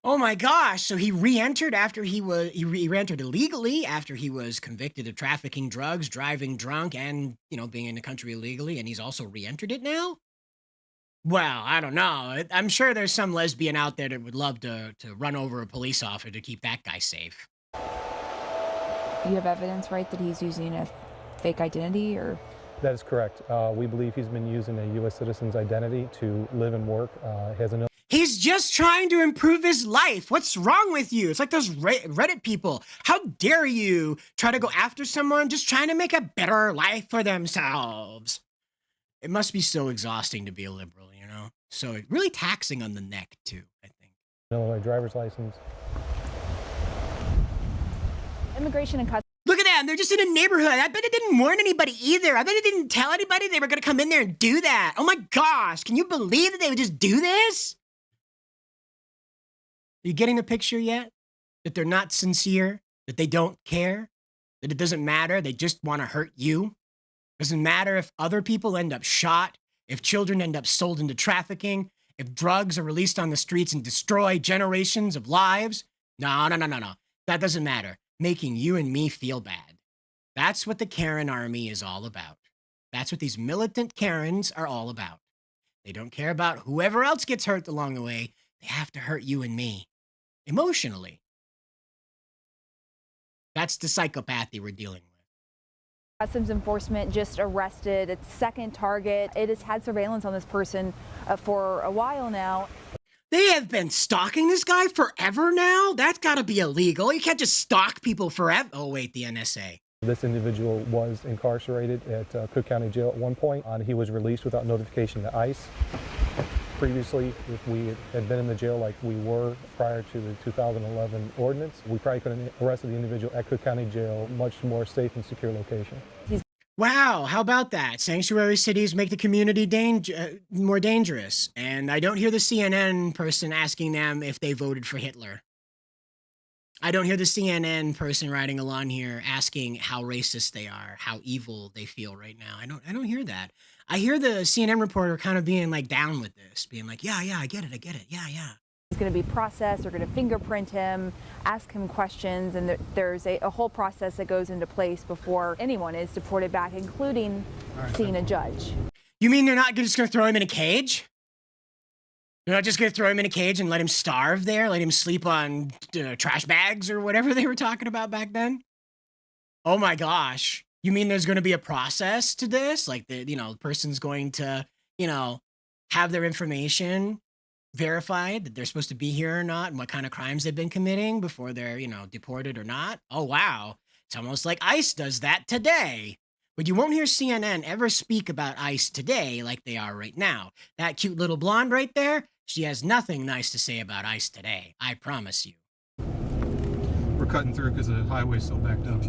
[SPEAKER 19] Oh my gosh! So he re-entered after he re-entered illegally after he was convicted of trafficking drugs, driving drunk, and being in the country illegally, and he's also re-entered it now. Well, I don't know. I'm sure there's some lesbian out there that would love to run over a police officer to keep that guy safe.
[SPEAKER 22] You have evidence, right, that he's using a fake identity, or?
[SPEAKER 1] That is correct. We believe he's been using a U.S. citizen's identity to live and work.
[SPEAKER 19] He's just trying to improve his life. What's wrong with you? It's like those Reddit people. How dare you try to go after someone just trying to make a better life for themselves? It must be so exhausting to be a liberal, So really taxing on the neck, too, I think.
[SPEAKER 1] Illinois driver's license.
[SPEAKER 22] Immigration and customs.
[SPEAKER 19] Look at them. They're just in a neighborhood. I bet it didn't warn anybody either. I bet it didn't tell anybody they were going to come in there and do that. Oh my gosh. Can you believe that they would just do this? Are you getting the picture yet? That they're not sincere? That they don't care? That it doesn't matter? They just want to hurt you? Doesn't matter if other people end up shot, if children end up sold into trafficking, if drugs are released on the streets and destroy generations of lives? No. That doesn't matter. Making you and me feel bad. That's what the Karen army is all about. That's what these militant Karens are all about. They don't care about whoever else gets hurt along the way. They have to hurt you and me. Emotionally. That's the psychopathy we're dealing with.
[SPEAKER 22] Customs enforcement just arrested its second target. It has had surveillance on this person for a while now.
[SPEAKER 19] They have been stalking this guy forever now? That's gotta be illegal. You can't just stalk people forever. Oh wait, the NSA.
[SPEAKER 1] This individual was incarcerated at Cook County Jail at one point. He was released without notification to ICE. Previously, if we had been in the jail like we were prior to the 2011 ordinance, we probably could have arrested the individual at Cook County Jail, much more safe and secure location.
[SPEAKER 19] Wow, how about that? Sanctuary cities make the community more dangerous. And I don't hear the CNN person asking them if they voted for Hitler. I don't hear the CNN person riding along here asking how racist they are, how evil they feel right now. I don't hear that. I hear the CNN reporter kind of being like down with this, being like, yeah, I get it. Yeah.
[SPEAKER 22] He's going to be processed. They're going to fingerprint him, ask him questions, and there's a whole process that goes into place before anyone is deported back, including seeing a judge.
[SPEAKER 19] You mean they're not just going to throw him in a cage? They're not just going to throw him in a cage and let him starve there, let him sleep on trash bags or whatever they were talking about back then? Oh my gosh. You mean there's going to be a process to this? Like the person's going to, have their information verified that they're supposed to be here or not and what kind of crimes they've been committing before they're, deported or not? Oh, wow. It's almost like ICE does that today. But you won't hear CNN ever speak about ICE today like they are right now. That cute little blonde right there, she has nothing nice to say about ICE today. I promise you.
[SPEAKER 4] We're cutting through because the highway's still backed up.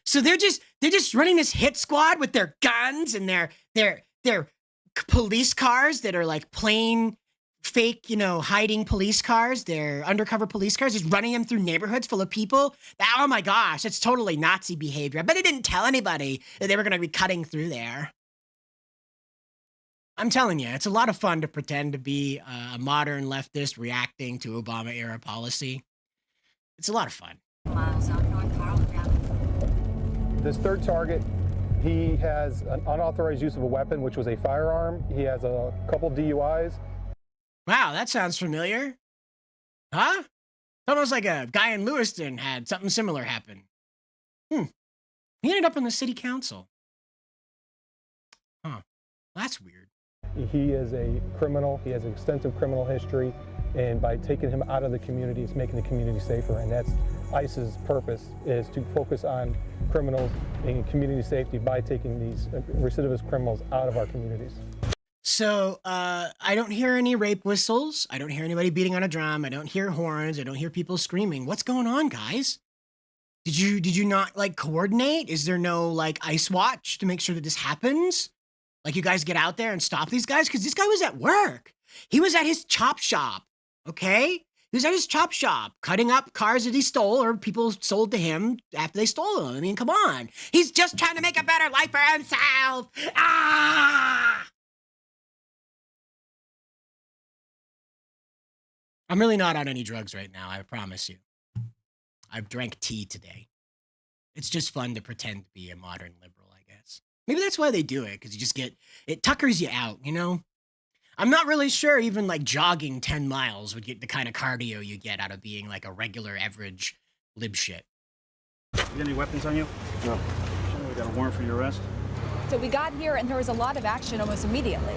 [SPEAKER 19] So they're just running this hit squad with their guns and their police cars that are like plain fake, hiding police cars. They're undercover police cars, just running them through neighborhoods full of people. Oh my gosh, it's totally Nazi behavior. I bet they didn't tell anybody that they were going to be cutting through there. I'm telling you, it's a lot of fun to pretend to be a modern leftist reacting to Obama-era policy. It's a lot of fun.
[SPEAKER 1] This third target, he has an unauthorized use of a weapon, which was a firearm. He has a couple DUIs.
[SPEAKER 19] Wow, that sounds familiar. Huh? It's almost like a guy in Lewiston had something similar happen. He ended up on the city council. Huh. That's weird.
[SPEAKER 1] He is a criminal. He has an extensive criminal history. And by taking him out of the community, it's making the community safer. And that's ICE's purpose, is to focus on criminals and community safety by taking these recidivist criminals out of our communities.
[SPEAKER 19] So I don't hear any rape whistles. I don't hear anybody beating on a drum. I don't hear horns. I don't hear people screaming. What's going on, guys? Did you not like coordinate? Is there no like ice watch to make sure that this happens? Like you guys get out there and stop these guys? Because this guy was at work. He was at his chop shop, okay? He was at his chop shop, cutting up cars that he stole or people sold to him after they stole them. I mean, come on. He's just trying to make a better life for himself. Ah! I'm really not on any drugs right now, I promise you. I've drank tea today. It's just fun to pretend to be a modern liberal, I guess. Maybe that's why they do it, because you just get, it tuckers you out, you know? I'm not really sure even like jogging 10 miles would get the kind of cardio you get out of being like a regular average lib shit.
[SPEAKER 5] You got any weapons on you? No. We got a warrant for your arrest?
[SPEAKER 22] So we got here and there was a lot of action almost immediately.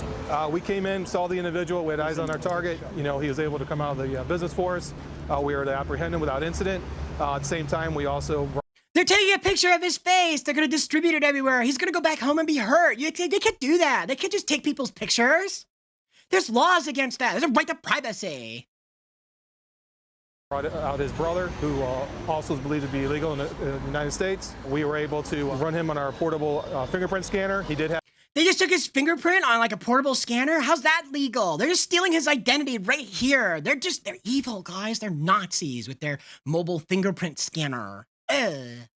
[SPEAKER 1] We came in, saw the individual, we had eyes on our target. You know, he was able to come out of the business for us. We were to apprehend him without incident. At the same time, we also...
[SPEAKER 19] They're taking a picture of his face. They're going to distribute it everywhere. He's going to go back home and be hurt. They can't do that. They can't just take people's pictures. There's laws against that. There's a right to privacy.
[SPEAKER 1] Brought out his brother, who also is believed to be illegal in the United States. We were able to run him on our portable fingerprint scanner. He did have...
[SPEAKER 19] They just took his fingerprint on like a portable scanner? How's that legal? They're just stealing his identity right here. They're evil, guys. They're Nazis with their mobile fingerprint scanner. Have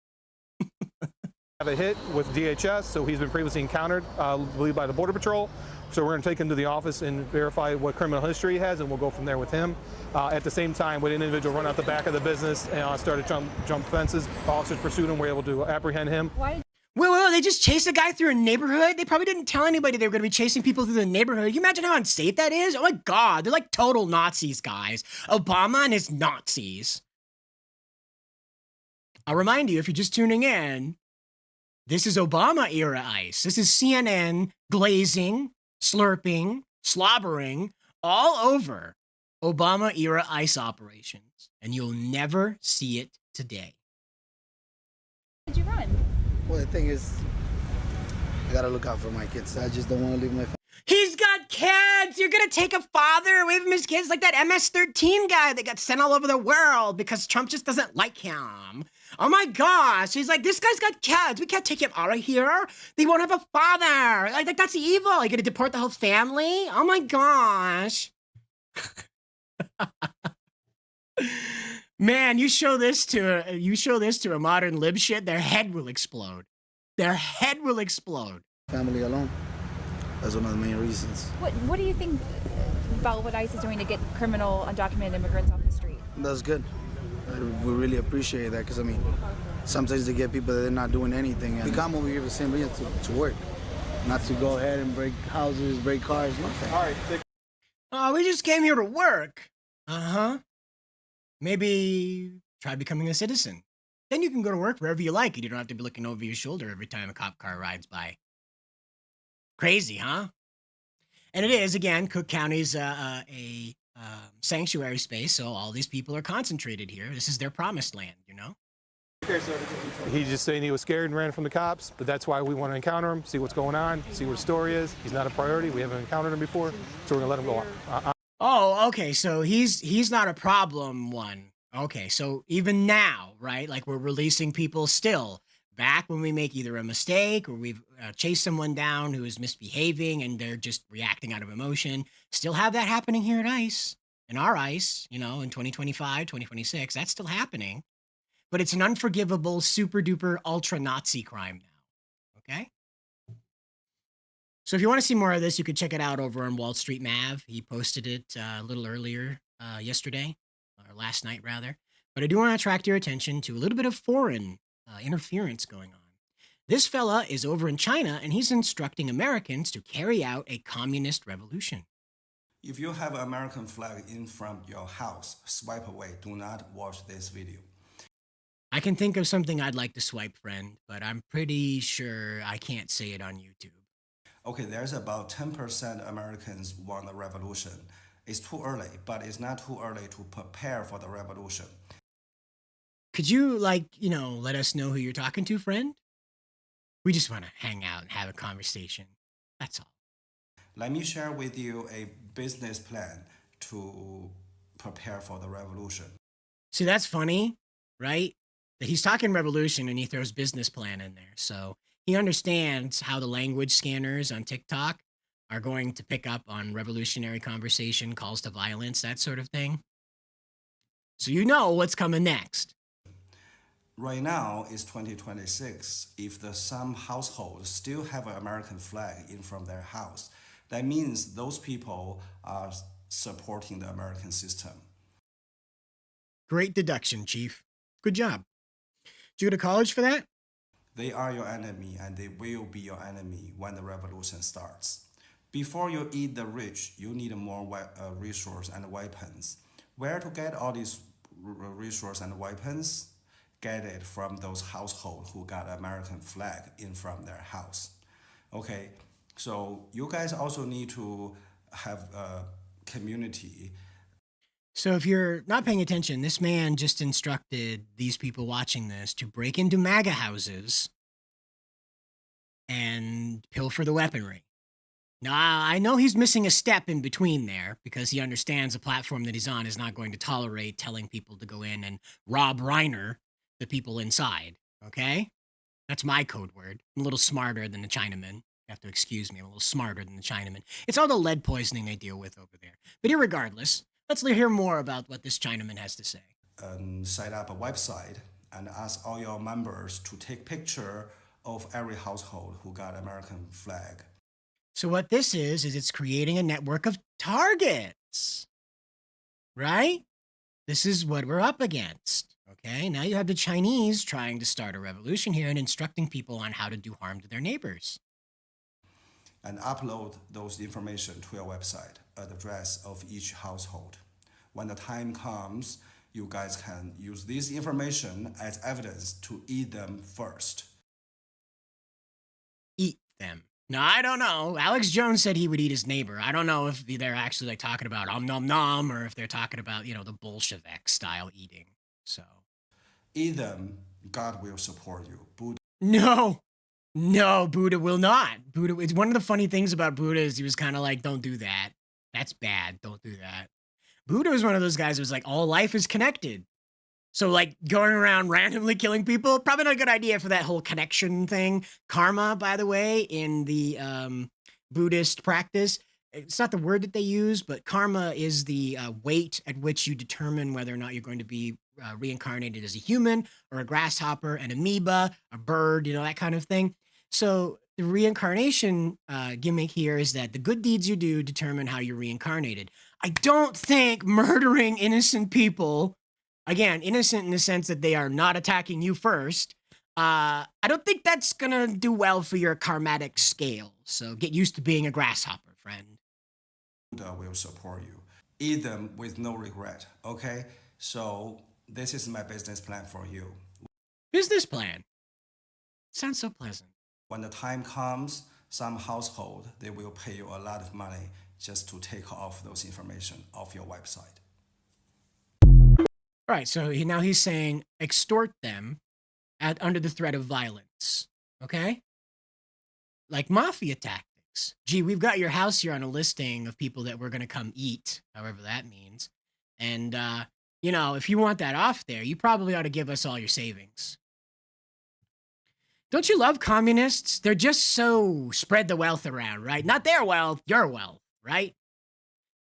[SPEAKER 1] a hit with DHS, so he's been previously encountered, I believe, by the Border Patrol. So we're going to take him to the office and verify what criminal history he has, and we'll go from there with him. At the same time, with an individual run out the back of the business and started jump fences, officers pursued him, were able to apprehend him.
[SPEAKER 19] Whoa, they just chased a guy through a neighborhood? They probably didn't tell anybody they were going to be chasing people through the neighborhood. Can you imagine how unsafe that is? Oh my God, they're like total Nazis, guys. Obama and his Nazis. I'll remind you, if you're just tuning in, this is Obama-era ICE. This is CNN glazing, slurping, slobbering all over Obama-era ICE operations, and you'll never see it today.
[SPEAKER 22] Did you run?
[SPEAKER 7] Well, the thing is, I gotta look out for my kids. I just don't want to leave my family.
[SPEAKER 19] He's got kids! You're gonna take a father away from his kids like that MS-13 guy that got sent all over the world because Trump just doesn't like him. Oh my gosh, he's like, this guy's got kids. We can't take him out of here. They won't have a father. Like that's evil. You're gonna deport the whole family? Oh my gosh. Man, you show this to a modern lib shit, their head will explode. Their head will explode.
[SPEAKER 7] Family alone. That's one of the main reasons.
[SPEAKER 22] What do you think about what ICE is doing to get criminal undocumented immigrants off the street?
[SPEAKER 7] That's good. We really appreciate that because, I mean, sometimes they get people that they're not doing anything. And we come over here for the same reason, to work, not to go ahead and break houses, break cars, nothing.
[SPEAKER 1] All right.
[SPEAKER 19] Oh, we just came here to work. Uh-huh. Maybe try becoming a citizen. Then you can go to work wherever you like and you don't have to be looking over your shoulder every time a cop car rides by. Crazy, huh? And it is, again, Cook County's a sanctuary space, so all these people are concentrated here. This is their promised land, you know?
[SPEAKER 1] He's just saying he was scared and ran from the cops, but that's why we want to encounter him, see what's going on, see what the story is. He's not a priority. We haven't encountered him before, so we're going to let him go on.
[SPEAKER 19] Oh, okay, so he's not a problem one. Okay, so even now, right, like we're releasing people still. Back when we make either a mistake or we've chased someone down who is misbehaving and they're just reacting out of emotion, still have that happening here at ICE. In our ICE, you know, in 2025, 2026, that's still happening. But it's an unforgivable, super duper, ultra Nazi crime now. Okay? So if you want to see more of this, you could check it out over on Wall Street Mav. He posted it a little earlier yesterday, or last night rather. But I do want to attract your attention to a little bit of foreign interference going on. This fella is over in China and he's instructing Americans to carry out a communist revolution.
[SPEAKER 8] If you have an American flag in front of your house, swipe away. Do not watch this video.
[SPEAKER 19] I can think of something I'd like to swipe, friend, but I'm pretty sure I can't say it on YouTube.
[SPEAKER 8] Okay, there's about 10% Americans want a revolution. It's too early, but it's not too early to prepare for the revolution.
[SPEAKER 19] Could you, let us know who you're talking to, friend? We just want to hang out and have a conversation. That's all.
[SPEAKER 8] Let me share with you a business plan to prepare for the revolution.
[SPEAKER 19] See, that's funny, right? that he's talking revolution and he throws business plan in there. So he understands how the language scanners on TikTok are going to pick up on revolutionary conversation, calls to violence, that sort of thing. So you know what's coming next.
[SPEAKER 8] Right now it's 2026. If some households still have an American flag in front of their house, that means those people are supporting the American system.
[SPEAKER 19] Great deduction, Chief. Good job. Did you go to college for that?
[SPEAKER 8] They are your enemy and they will be your enemy when the revolution starts. Before you eat the rich, you need more resources and weapons. Where to get all these resources and weapons? Get it from those households who got American flag in front of their house. Okay, so you guys also need to have a community.
[SPEAKER 19] So if you're not paying attention, this man just instructed these people watching this to break into MAGA houses and pilfer the weaponry. Now, I know he's missing a step in between there because he understands the platform that he's on is not going to tolerate telling people to go in and rob Reiner, the people inside, okay? That's my code word. I'm a little smarter than the Chinaman. You have to excuse me, I'm a little smarter than the Chinaman. It's all the lead poisoning they deal with over there. But irregardless, let's hear more about what this Chinaman has to say.
[SPEAKER 8] Set up a website and ask all your members to take picture of every household who got American flag.
[SPEAKER 19] So what this is it's creating a network of targets, right? This is what we're up against, okay? Now you have the Chinese trying to start a revolution here and instructing people on how to do harm to their neighbors.
[SPEAKER 8] And upload those information to your website, address of each household. When the time comes, you guys can use this information as evidence to eat them first.
[SPEAKER 19] Eat them. Now, I don't know. Alex Jones said he would eat his neighbor. I don't know if they're actually talking about nom nom or if they're talking about, the Bolshevik style eating. So
[SPEAKER 8] eat them, God will support you. Buddha.
[SPEAKER 19] No, Buddha will not. Buddha. It's one of the funny things about Buddha is he was kind of like, don't do that. That's bad. Don't do that. Buddha was one of those guys who was like, all life is connected. So like going around randomly killing people, probably not a good idea for that whole connection thing. Karma, by the way, in the Buddhist practice, it's not the word that they use, but karma is the weight at which you determine whether or not you're going to be reincarnated as a human or a grasshopper, an amoeba, a bird, that kind of thing. So the reincarnation gimmick here is that the good deeds you do determine how you're reincarnated. I don't think murdering innocent people, again, innocent in the sense that they are not attacking you first, I don't think that's gonna do well for your karmatic scale. So get used to being a grasshopper, friend.
[SPEAKER 8] Buddha will support you. Eat them with no regret, okay? So this is my business plan for you.
[SPEAKER 19] Business plan? Sounds so pleasant.
[SPEAKER 8] When the time comes, some household, they will pay you a lot of money just to take off those information off your website.
[SPEAKER 19] All right, so now he's saying extort them under the threat of violence, okay? Like mafia tactics. Gee, we've got your house here on a listing of people that we're going to come eat, however that means. And, if you want that off there, you probably ought to give us all your savings. Don't you love communists? They're just so spread the wealth around, right? Not their wealth, your wealth, right?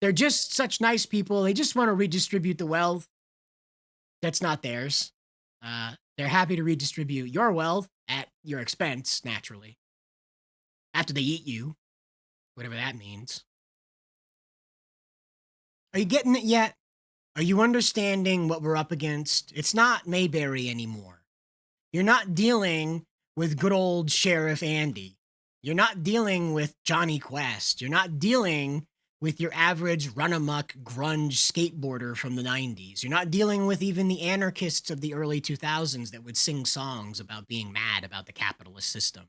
[SPEAKER 19] They're just such nice people. They just want to redistribute the wealth that's not theirs. They're happy to redistribute your wealth at your expense, naturally. After they eat you, whatever that means. Are you getting it yet? Are you understanding what we're up against? It's not Mayberry anymore. You're not dealing with good old Sheriff Andy. You're not dealing with Johnny Quest. You're not dealing with your average run-amok grunge skateboarder from the 90s. You're not dealing with even the anarchists of the early 2000s that would sing songs about being mad about the capitalist system.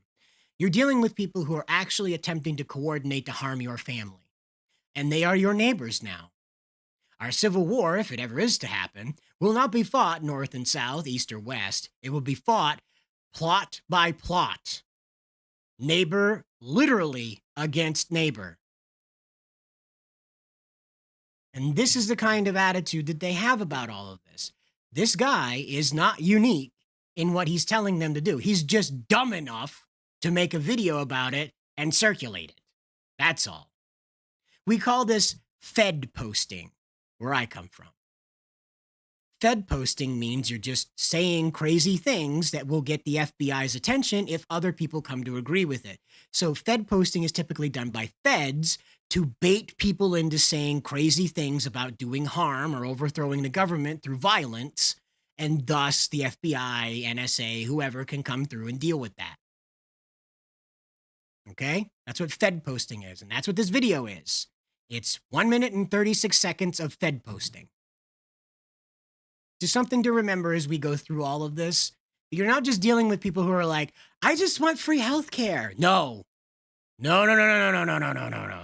[SPEAKER 19] You're dealing with people who are actually attempting to coordinate to harm your family. And they are your neighbors now. Our civil war, if it ever is to happen, will not be fought north and south, east or west. It will be fought plot by plot. Neighbor literally against neighbor. And this is the kind of attitude that they have about all of this. This guy is not unique in what he's telling them to do. He's just dumb enough to make a video about it and circulate it. That's all. We call this Fed posting, where I come from. Fed posting means you're just saying crazy things that will get the FBI's attention if other people come to agree with it. So Fed posting is typically done by feds to bait people into saying crazy things about doing harm or overthrowing the government through violence, and thus the FBI, NSA, whoever can come through and deal with that. Okay? That's what Fed posting is, and that's what this video is. It's 1 minute and 36 seconds of Fed posting. Just something to remember as we go through all of this. You're not just dealing with people who are like, I just want free healthcare. No. No.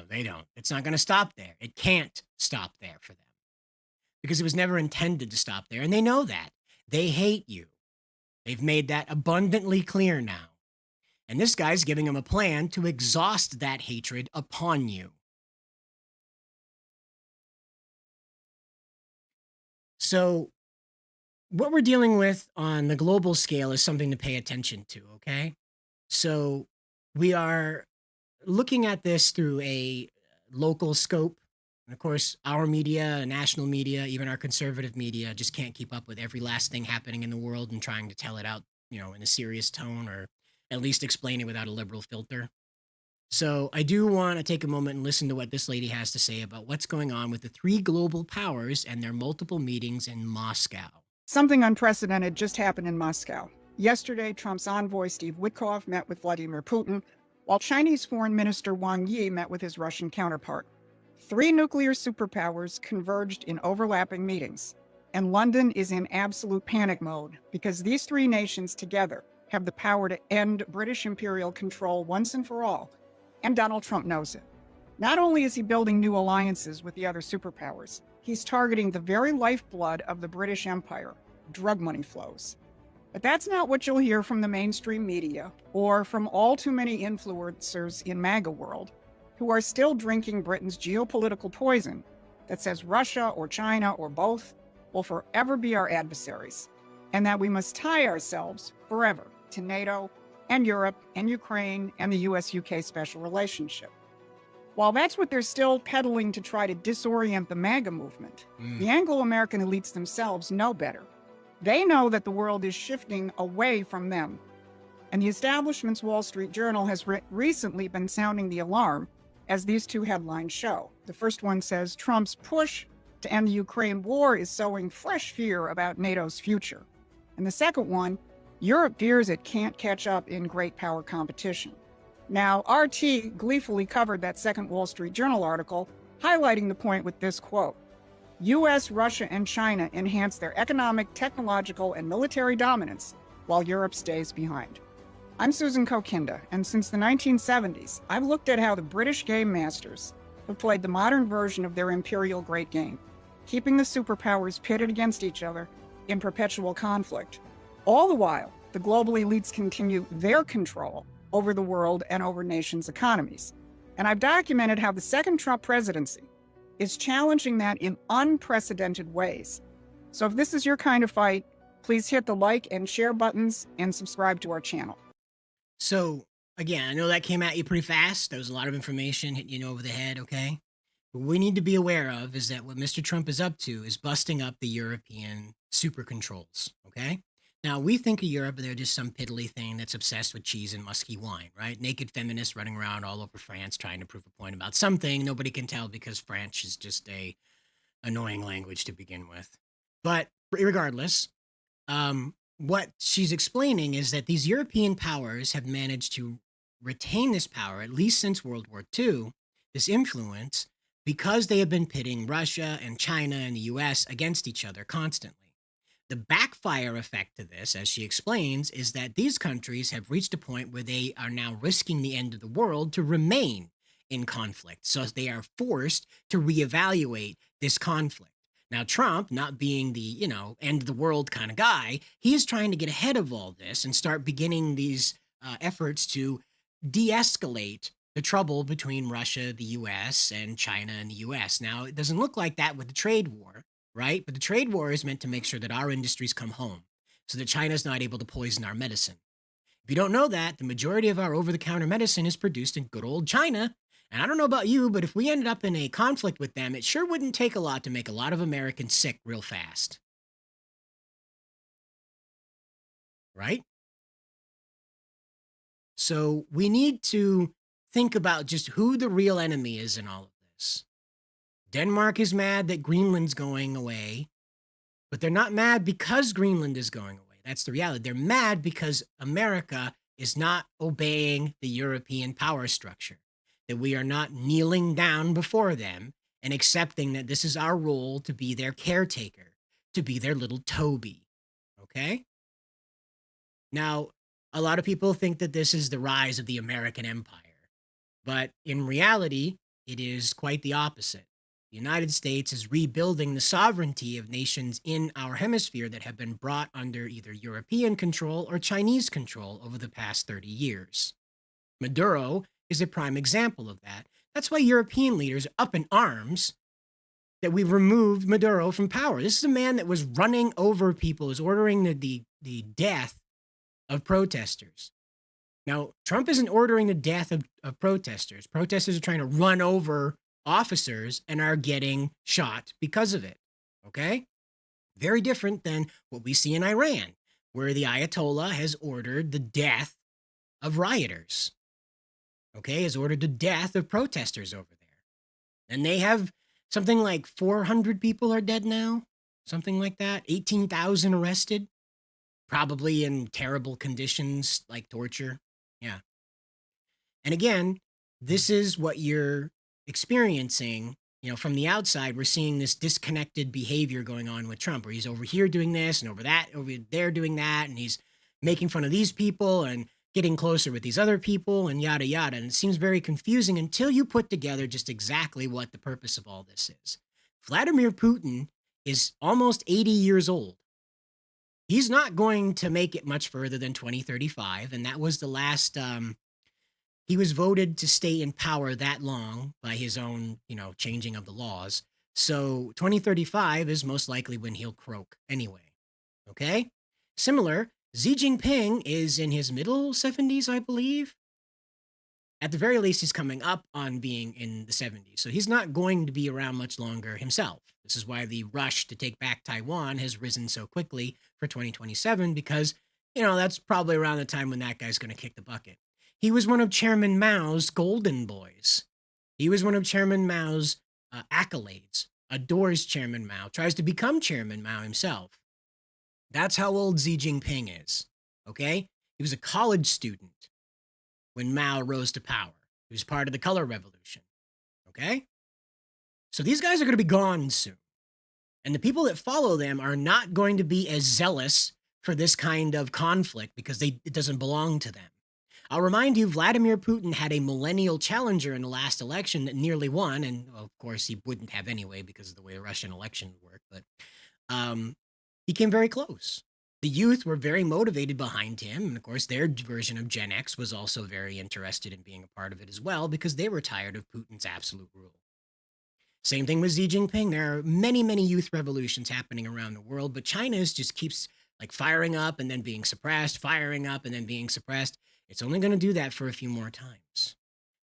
[SPEAKER 19] They don't. It's not going to stop there. It can't stop there for them. Because it was never intended to stop there, and they know that. They hate you. They've made that abundantly clear now. And this guy's giving them a plan to exhaust that hatred upon you. So what we're dealing with on the global scale is something to pay attention to, okay? So we are looking at this through a local scope. And of course, our media, national media, even our conservative media just can't keep up with every last thing happening in the world and trying to tell it out, in a serious tone, or at least explain it without a liberal filter. So I do want to take a moment and listen to what this lady has to say about what's going on with the three global powers and their multiple meetings in Moscow.
[SPEAKER 9] Something unprecedented just happened in Moscow. Yesterday, Trump's envoy, Steve Witkoff, met with Vladimir Putin, while Chinese Foreign Minister Wang Yi met with his Russian counterpart. Three nuclear superpowers converged in overlapping meetings, and London is in absolute panic mode because these three nations together have the power to end British imperial control once and for all, and Donald Trump knows it. Not only is he building new alliances with the other superpowers, he's targeting the very lifeblood of the British Empire, drug money flows. But that's not what you'll hear from the mainstream media or from all too many influencers in MAGA world who are still drinking Britain's geopolitical poison that says Russia or China or both will forever be our adversaries, and that we must tie ourselves forever to NATO and Europe and Ukraine and the US-UK special relationship. While that's what they're still peddling to try to disorient the MAGA movement, the Anglo-American elites themselves know better. They know that the world is shifting away from them. And the establishment's Wall Street Journal has recently been sounding the alarm, as these two headlines show. The first one says, Trump's push to end the Ukraine war is sowing fresh fear about NATO's future. And the second one, Europe fears it can't catch up in great power competition. Now, RT gleefully covered that second Wall Street Journal article, highlighting the point with this quote: US, Russia, and China enhance their economic, technological, and military dominance, while Europe stays behind. I'm Susan Kokinda, and since the 1970s, I've looked at how the British game masters have played the modern version of their imperial great game, keeping the superpowers pitted against each other in perpetual conflict. All the while, the global elites continue their control over the world and over nations' economies. And I've documented how the second Trump presidency is challenging that in unprecedented ways. So if this is your kind of fight, please hit the like and share buttons and subscribe to our channel.
[SPEAKER 19] So again, I know that came at you pretty fast. There was a lot of information hitting you over the head, okay? What we need to be aware of is that what Mr. Trump is up to is busting up the European super controls, okay? Now, we think of Europe, they're just some piddly thing that's obsessed with cheese and musky wine, right? Naked feminists running around all over France trying to prove a point about something. Nobody can tell because French is just a annoying language to begin with. But regardless, what she's explaining is that these European powers have managed to retain this power, at least since World War II, this influence, because they have been pitting Russia and China and the US against each other constantly. The backfire effect to this, as she explains, is that these countries have reached a point where they are now risking the end of the world to remain in conflict. So they are forced to reevaluate this conflict. Now, Trump, not being the, end of the world kind of guy, he is trying to get ahead of all this and start beginning these efforts to de-escalate the trouble between Russia, the US, and China and the US. Now, it doesn't look like that with the trade war, right? But the trade war is meant to make sure that our industries come home. so that China's not able to poison our medicine. If you don't know that, the majority of our over-the-counter medicine is produced in good old China. And I don't know about you, but if we ended up in a conflict with them, it sure wouldn't take a lot to make a lot of Americans sick real fast. Right? So we need to think about just who the real enemy is in all of this. Denmark is mad that Greenland's going away, but they're not mad because Greenland is going away. That's the reality. They're mad because America is not obeying the European power structure, that we are not kneeling down before them and accepting that this is our role to be their caretaker, to be their little Toby. Okay? Now, a lot of people think that this is the rise of the American empire, but in reality, it is quite the opposite. The United States is rebuilding the sovereignty of nations in our hemisphere that have been brought under either European control or Chinese control over the past 30 years. Maduro is a prime example of that. That's why European leaders are up in arms that we've removed Maduro from power. This is a man that was running over people, is ordering the death of protesters. Now, Trump isn't ordering the death of protesters. Protesters are trying to run over officers and are getting shot because of it. Okay? Very different than what we see in Iran, where the Ayatollah has ordered the death of rioters. Okay? Has ordered the death of protesters over there. And they have something like 400 people are dead now. Something like that. 18,000 arrested. Probably in terrible conditions like torture. Yeah. And again, this is what you're experiencing. You know, from the outside, we're seeing this disconnected behavior going on with Trump, where he's over here doing this and over there doing that, and he's making fun of these people and getting closer with these other people and yada yada. And it seems very confusing until you put together just exactly what the purpose of all this is. Vladimir Putin is almost 80 years old. He's not going to make it much further than 2035, and that was the last. He was voted to stay in power that long by his own, changing of the laws. So 2035 is most likely when he'll croak anyway. Okay? Similar, Xi Jinping is in his middle 70s, I believe. At the very least, he's coming up on being in the 70s. So he's not going to be around much longer himself. This is why the rush to take back Taiwan has risen so quickly for 2027, because, that's probably around the time when that guy's going to kick the bucket. He was one of Chairman Mao's golden boys. He was one of Chairman Mao's accolades, adores Chairman Mao, tries to become Chairman Mao himself. That's how old Xi Jinping is, okay? He was a college student when Mao rose to power. He was part of the Color Revolution, okay? So these guys are going to be gone soon. And the people that follow them are not going to be as zealous for this kind of conflict because it doesn't belong to them. I'll remind you, Vladimir Putin had a millennial challenger in the last election that nearly won, and of course he wouldn't have anyway because of the way the Russian election worked, but he came very close. The youth were very motivated behind him, and of course their version of Gen X was also very interested in being a part of it as well because they were tired of Putin's absolute rule. Same thing with Xi Jinping. There are many, many youth revolutions happening around the world, but China just keeps firing up and then being suppressed, firing up and then being suppressed. It's only going to do that for a few more times.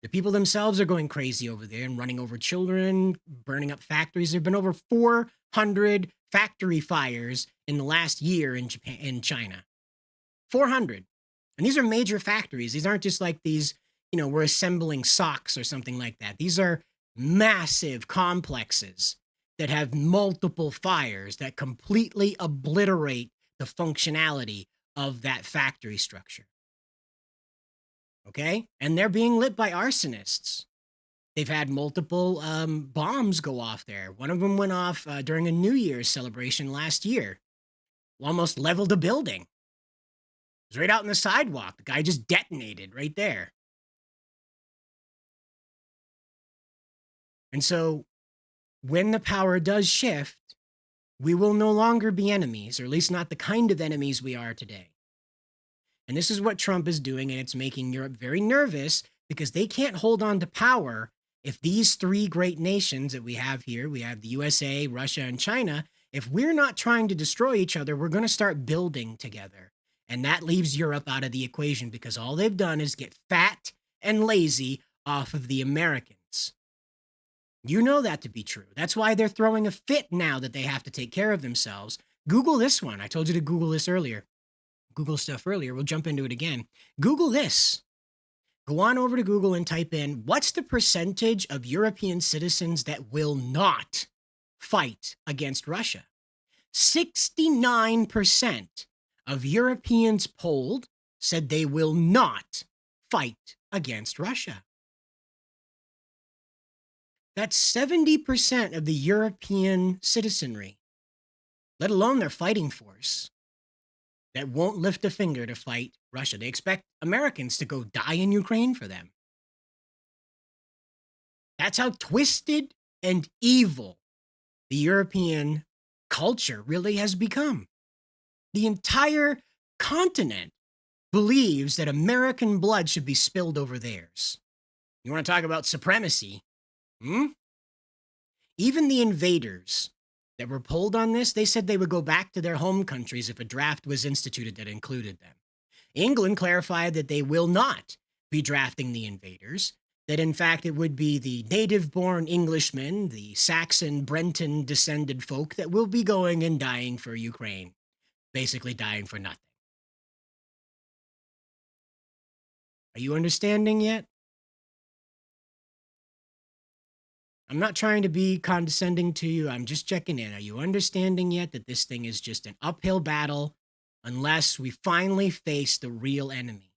[SPEAKER 19] The people themselves are going crazy over there and running over children, burning up factories. There have been over 400 factory fires in the last year in China. 400. And these are major factories. These aren't just like these, we're assembling socks or something like that. These are massive complexes that have multiple fires that completely obliterate the functionality of that factory structure. Okay? And they're being lit by arsonists. They've had multiple bombs go off there. One of them went off during a New Year's celebration last year. Almost leveled a building. It was right out in the sidewalk. The guy just detonated right there. And so when the power does shift, we will no longer be enemies, or at least not the kind of enemies we are today. And this is what Trump is doing, and it's making Europe very nervous because they can't hold on to power if these three great nations that we have here, we have the USA, Russia, and China, If we're not trying to destroy each other, we're going to start building together. And that leaves Europe out of the equation because all they've done is get fat and lazy off of the Americans. You know that to be true. That's why they're throwing a fit now that they have to take care of themselves. Google this one. I told you to Google this earlier. Google stuff earlier. We'll jump into it again. Google this. Go on over to Google and type in, what's the percentage of European citizens that will not fight against Russia? 69% of Europeans polled said they will not fight against Russia. That's 70% of the European citizenry, let alone their fighting force, that won't lift a finger to fight Russia. They expect Americans to go die in Ukraine for them. That's how twisted and evil the European culture really has become. The entire continent believes that American blood should be spilled over theirs. You want to talk about supremacy? Even the invaders that were polled on this, they said they would go back to their home countries if a draft was instituted that included them. England clarified that they will not be drafting the invaders, that in fact it would be the native-born Englishmen, the Saxon, Brenton descended folk that will be going and dying for Ukraine, basically dying for nothing. Are you understanding yet? I'm not trying to be condescending to you. I'm just checking in. Are you understanding yet that this thing is just an uphill battle unless we finally face the real enemy?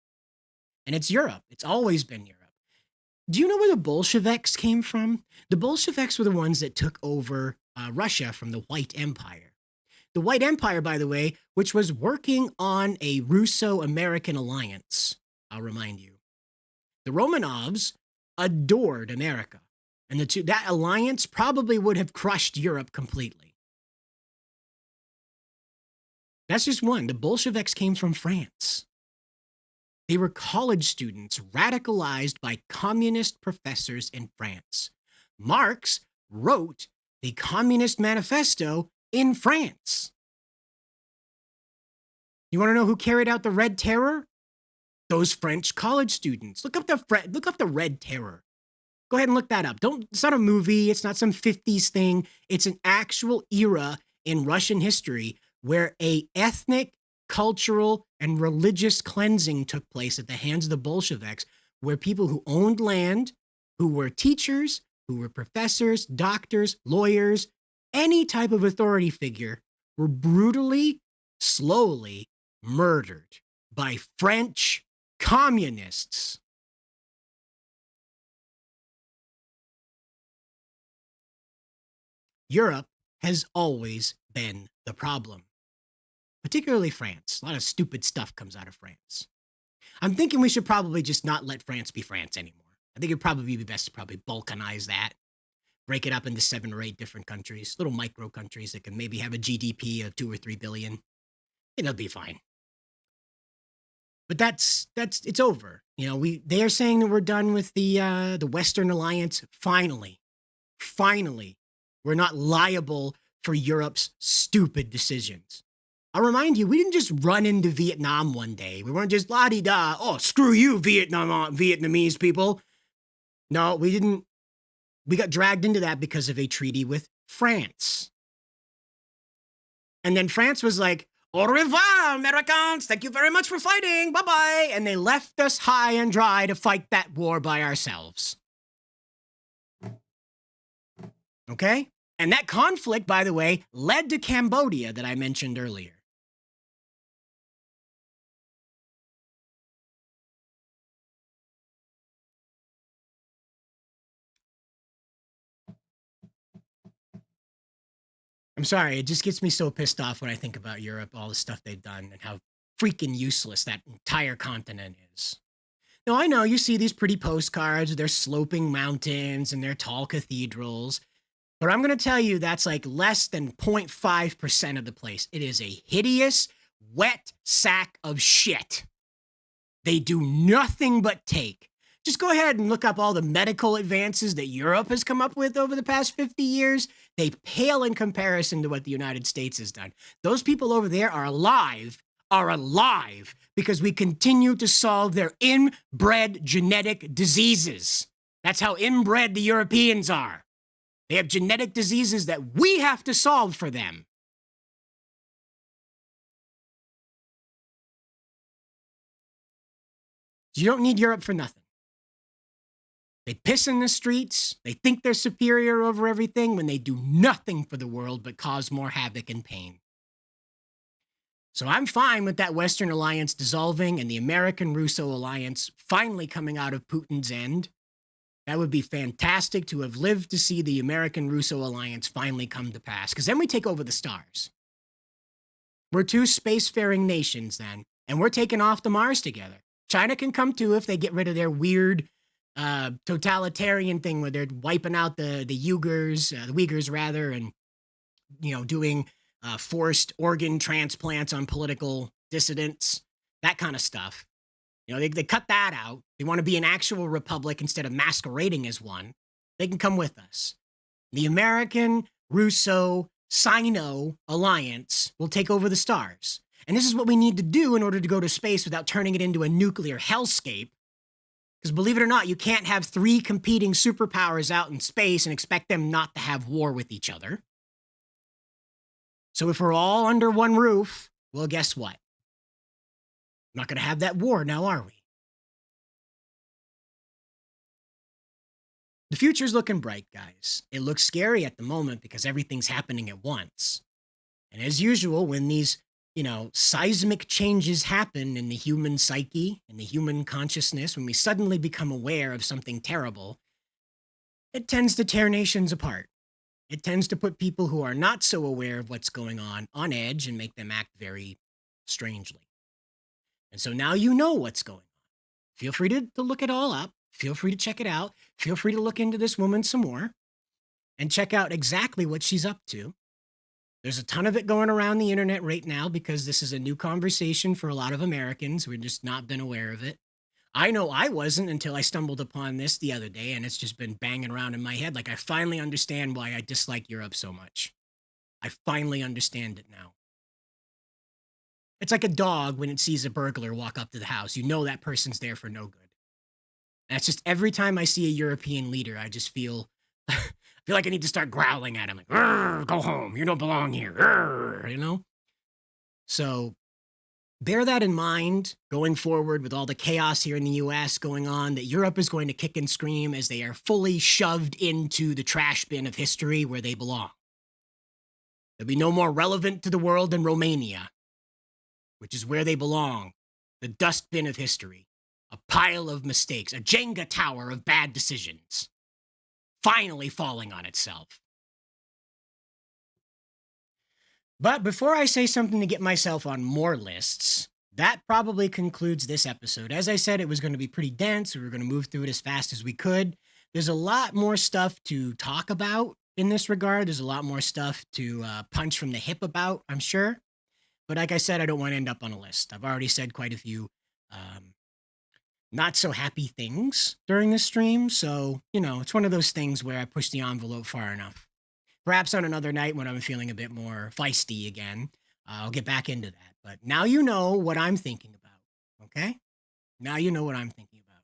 [SPEAKER 19] And it's Europe. It's always been Europe. Do you know where the Bolsheviks came from? The Bolsheviks were the ones that took over Russia from the White Empire. The White Empire, by the way, which was working on a Russo-American alliance, I'll remind you. The Romanovs adored America. And that alliance probably would have crushed Europe completely. That's just one. The Bolsheviks came from France. They were college students radicalized by communist professors in France. Marx wrote the Communist Manifesto in France. You want to know who carried out the Red Terror? Those French college students. Look up the Red Terror. Go ahead and look that up. It's not a movie. It's not some 50s thing. It's an actual era in Russian history where a ethnic, cultural, and religious cleansing took place at the hands of the Bolsheviks, where people who owned land, who were teachers, who were professors, doctors, lawyers, any type of authority figure, were brutally, slowly murdered by French communists. Europe has always been the problem, particularly France. A lot of stupid stuff comes out of France. I'm thinking we should probably just not let France be France anymore. I think it'd probably be best to probably balkanize that, break it up into 7 or 8 different countries, little micro countries that can maybe have a GDP of 2 or 3 billion. It'll be fine. But it's over. You know, they are saying that we're done with the Western Alliance. Finally, we're not liable for Europe's stupid decisions. I'll remind you, we didn't just run into Vietnam one day. We weren't just la-di-da, oh, screw you, Vietnamese people. No, we didn't. We got dragged into that because of a treaty with France. And then France was like, au revoir, Americans. Thank you very much for fighting. Bye-bye. And they left us high and dry to fight that war by ourselves. Okay? And that conflict, by the way, led to Cambodia that I mentioned earlier. I'm sorry, it just gets me so pissed off when I think about Europe, all the stuff they've done, and how freaking useless that entire continent is. Now, I know you see these pretty postcards with their sloping mountains and their tall cathedrals, but I'm going to tell you that's like less than 0.5% of the place. It is a hideous, wet sack of shit. They do nothing but take. Just go ahead and look up all the medical advances that Europe has come up with over the past 50 years. They pale in comparison to what the United States has done. Those people over there are alive because we continue to solve their inbred genetic diseases. That's how inbred the Europeans are. They have genetic diseases that we have to solve for them. You don't need Europe for nothing. They piss in the streets. They think they're superior over everything when they do nothing for the world but cause more havoc and pain. So I'm fine with that Western alliance dissolving and the American-Russo alliance finally coming out of Putin's end. That would be fantastic to have lived to see the American-Russo alliance finally come to pass, because then we take over the stars. We're two spacefaring nations then, and we're taking off to Mars together. China can come too if they get rid of their weird totalitarian thing where they're wiping out the Uyghurs rather, and doing forced organ transplants on political dissidents, that kind of stuff. They cut that out. They want to be an actual republic instead of masquerading as one. They can come with us. The American-Russo-Sino alliance will take over the stars. And this is what we need to do in order to go to space without turning it into a nuclear hellscape. Because believe it or not, you can't have 3 competing superpowers out in space and expect them not to have war with each other. So if we're all under one roof, well, guess what? Not going to have that war now, are we? The future's looking bright, guys. It looks scary at the moment because everything's happening at once. And as usual, when these seismic changes happen in the human psyche, in the human consciousness, when we suddenly become aware of something terrible, it tends to tear nations apart. It tends to put people who are not so aware of what's going on edge and make them act very strangely. And so now you know what's going on. Feel free to look it all up. Feel free to check it out. Feel free to look into this woman some more and check out exactly what she's up to. There's a ton of it going around the internet right now because this is a new conversation for a lot of Americans. We've just not been aware of it. I know I wasn't until I stumbled upon this the other day, and it's just been banging around in my head. Like, I finally understand why I dislike Europe so much. I finally understand it now. It's like a dog when it sees a burglar walk up to the house. You know that person's there for no good. That's just every time I see a European leader, I just feel like I need to start growling at him, like, go home, you don't belong here, So bear that in mind going forward with all the chaos here in the US going on, that Europe is going to kick and scream as they are fully shoved into the trash bin of history where they belong. They'll be no more relevant to the world than Romania, which is where they belong, the dustbin of history, a pile of mistakes, a Jenga tower of bad decisions, finally falling on itself. But before I say something to get myself on more lists, that probably concludes this episode. As I said, it was going to be pretty dense. We were going to move through it as fast as we could. There's a lot more stuff to talk about in this regard. There's a lot more stuff to punch from the hip about, I'm sure. But like I said, I don't want to end up on a list. I've already said quite a few not so happy things during this stream. So, it's one of those things where I push the envelope far enough. Perhaps on another night when I'm feeling a bit more feisty again, I'll get back into that. But now you know what I'm thinking about, okay? Now you know what I'm thinking about.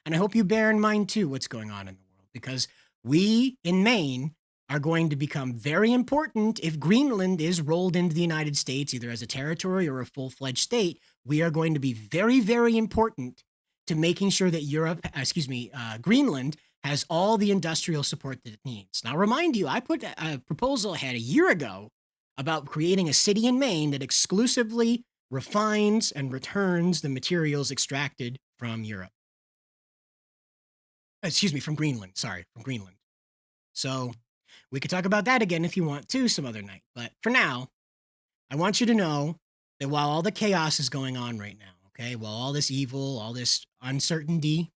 [SPEAKER 19] And I hope you bear in mind, too, what's going on in the world. Because we, in Maine, are going to become very important if Greenland is rolled into the United States, either as a territory or a full-fledged state. We are going to be very, very important to making sure that Greenland has all the industrial support that it needs. Now, I'll remind you, I put a proposal ahead a year ago about creating a city in Maine that exclusively refines and returns the materials extracted from Europe. From Greenland. Sorry, from Greenland. So we could talk about that again if you want to some other night. But for now, I want you to know that while all the chaos is going on right now, okay, while all this evil, all this uncertainty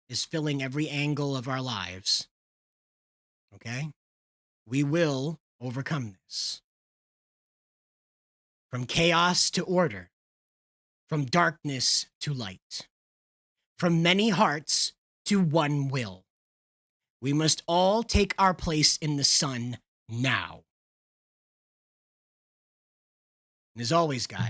[SPEAKER 19] is filling every angle of our lives, okay, we will overcome this. From chaos to order, from darkness to light, from many hearts to one will. We must all take our place in the sun now. And as always, guys,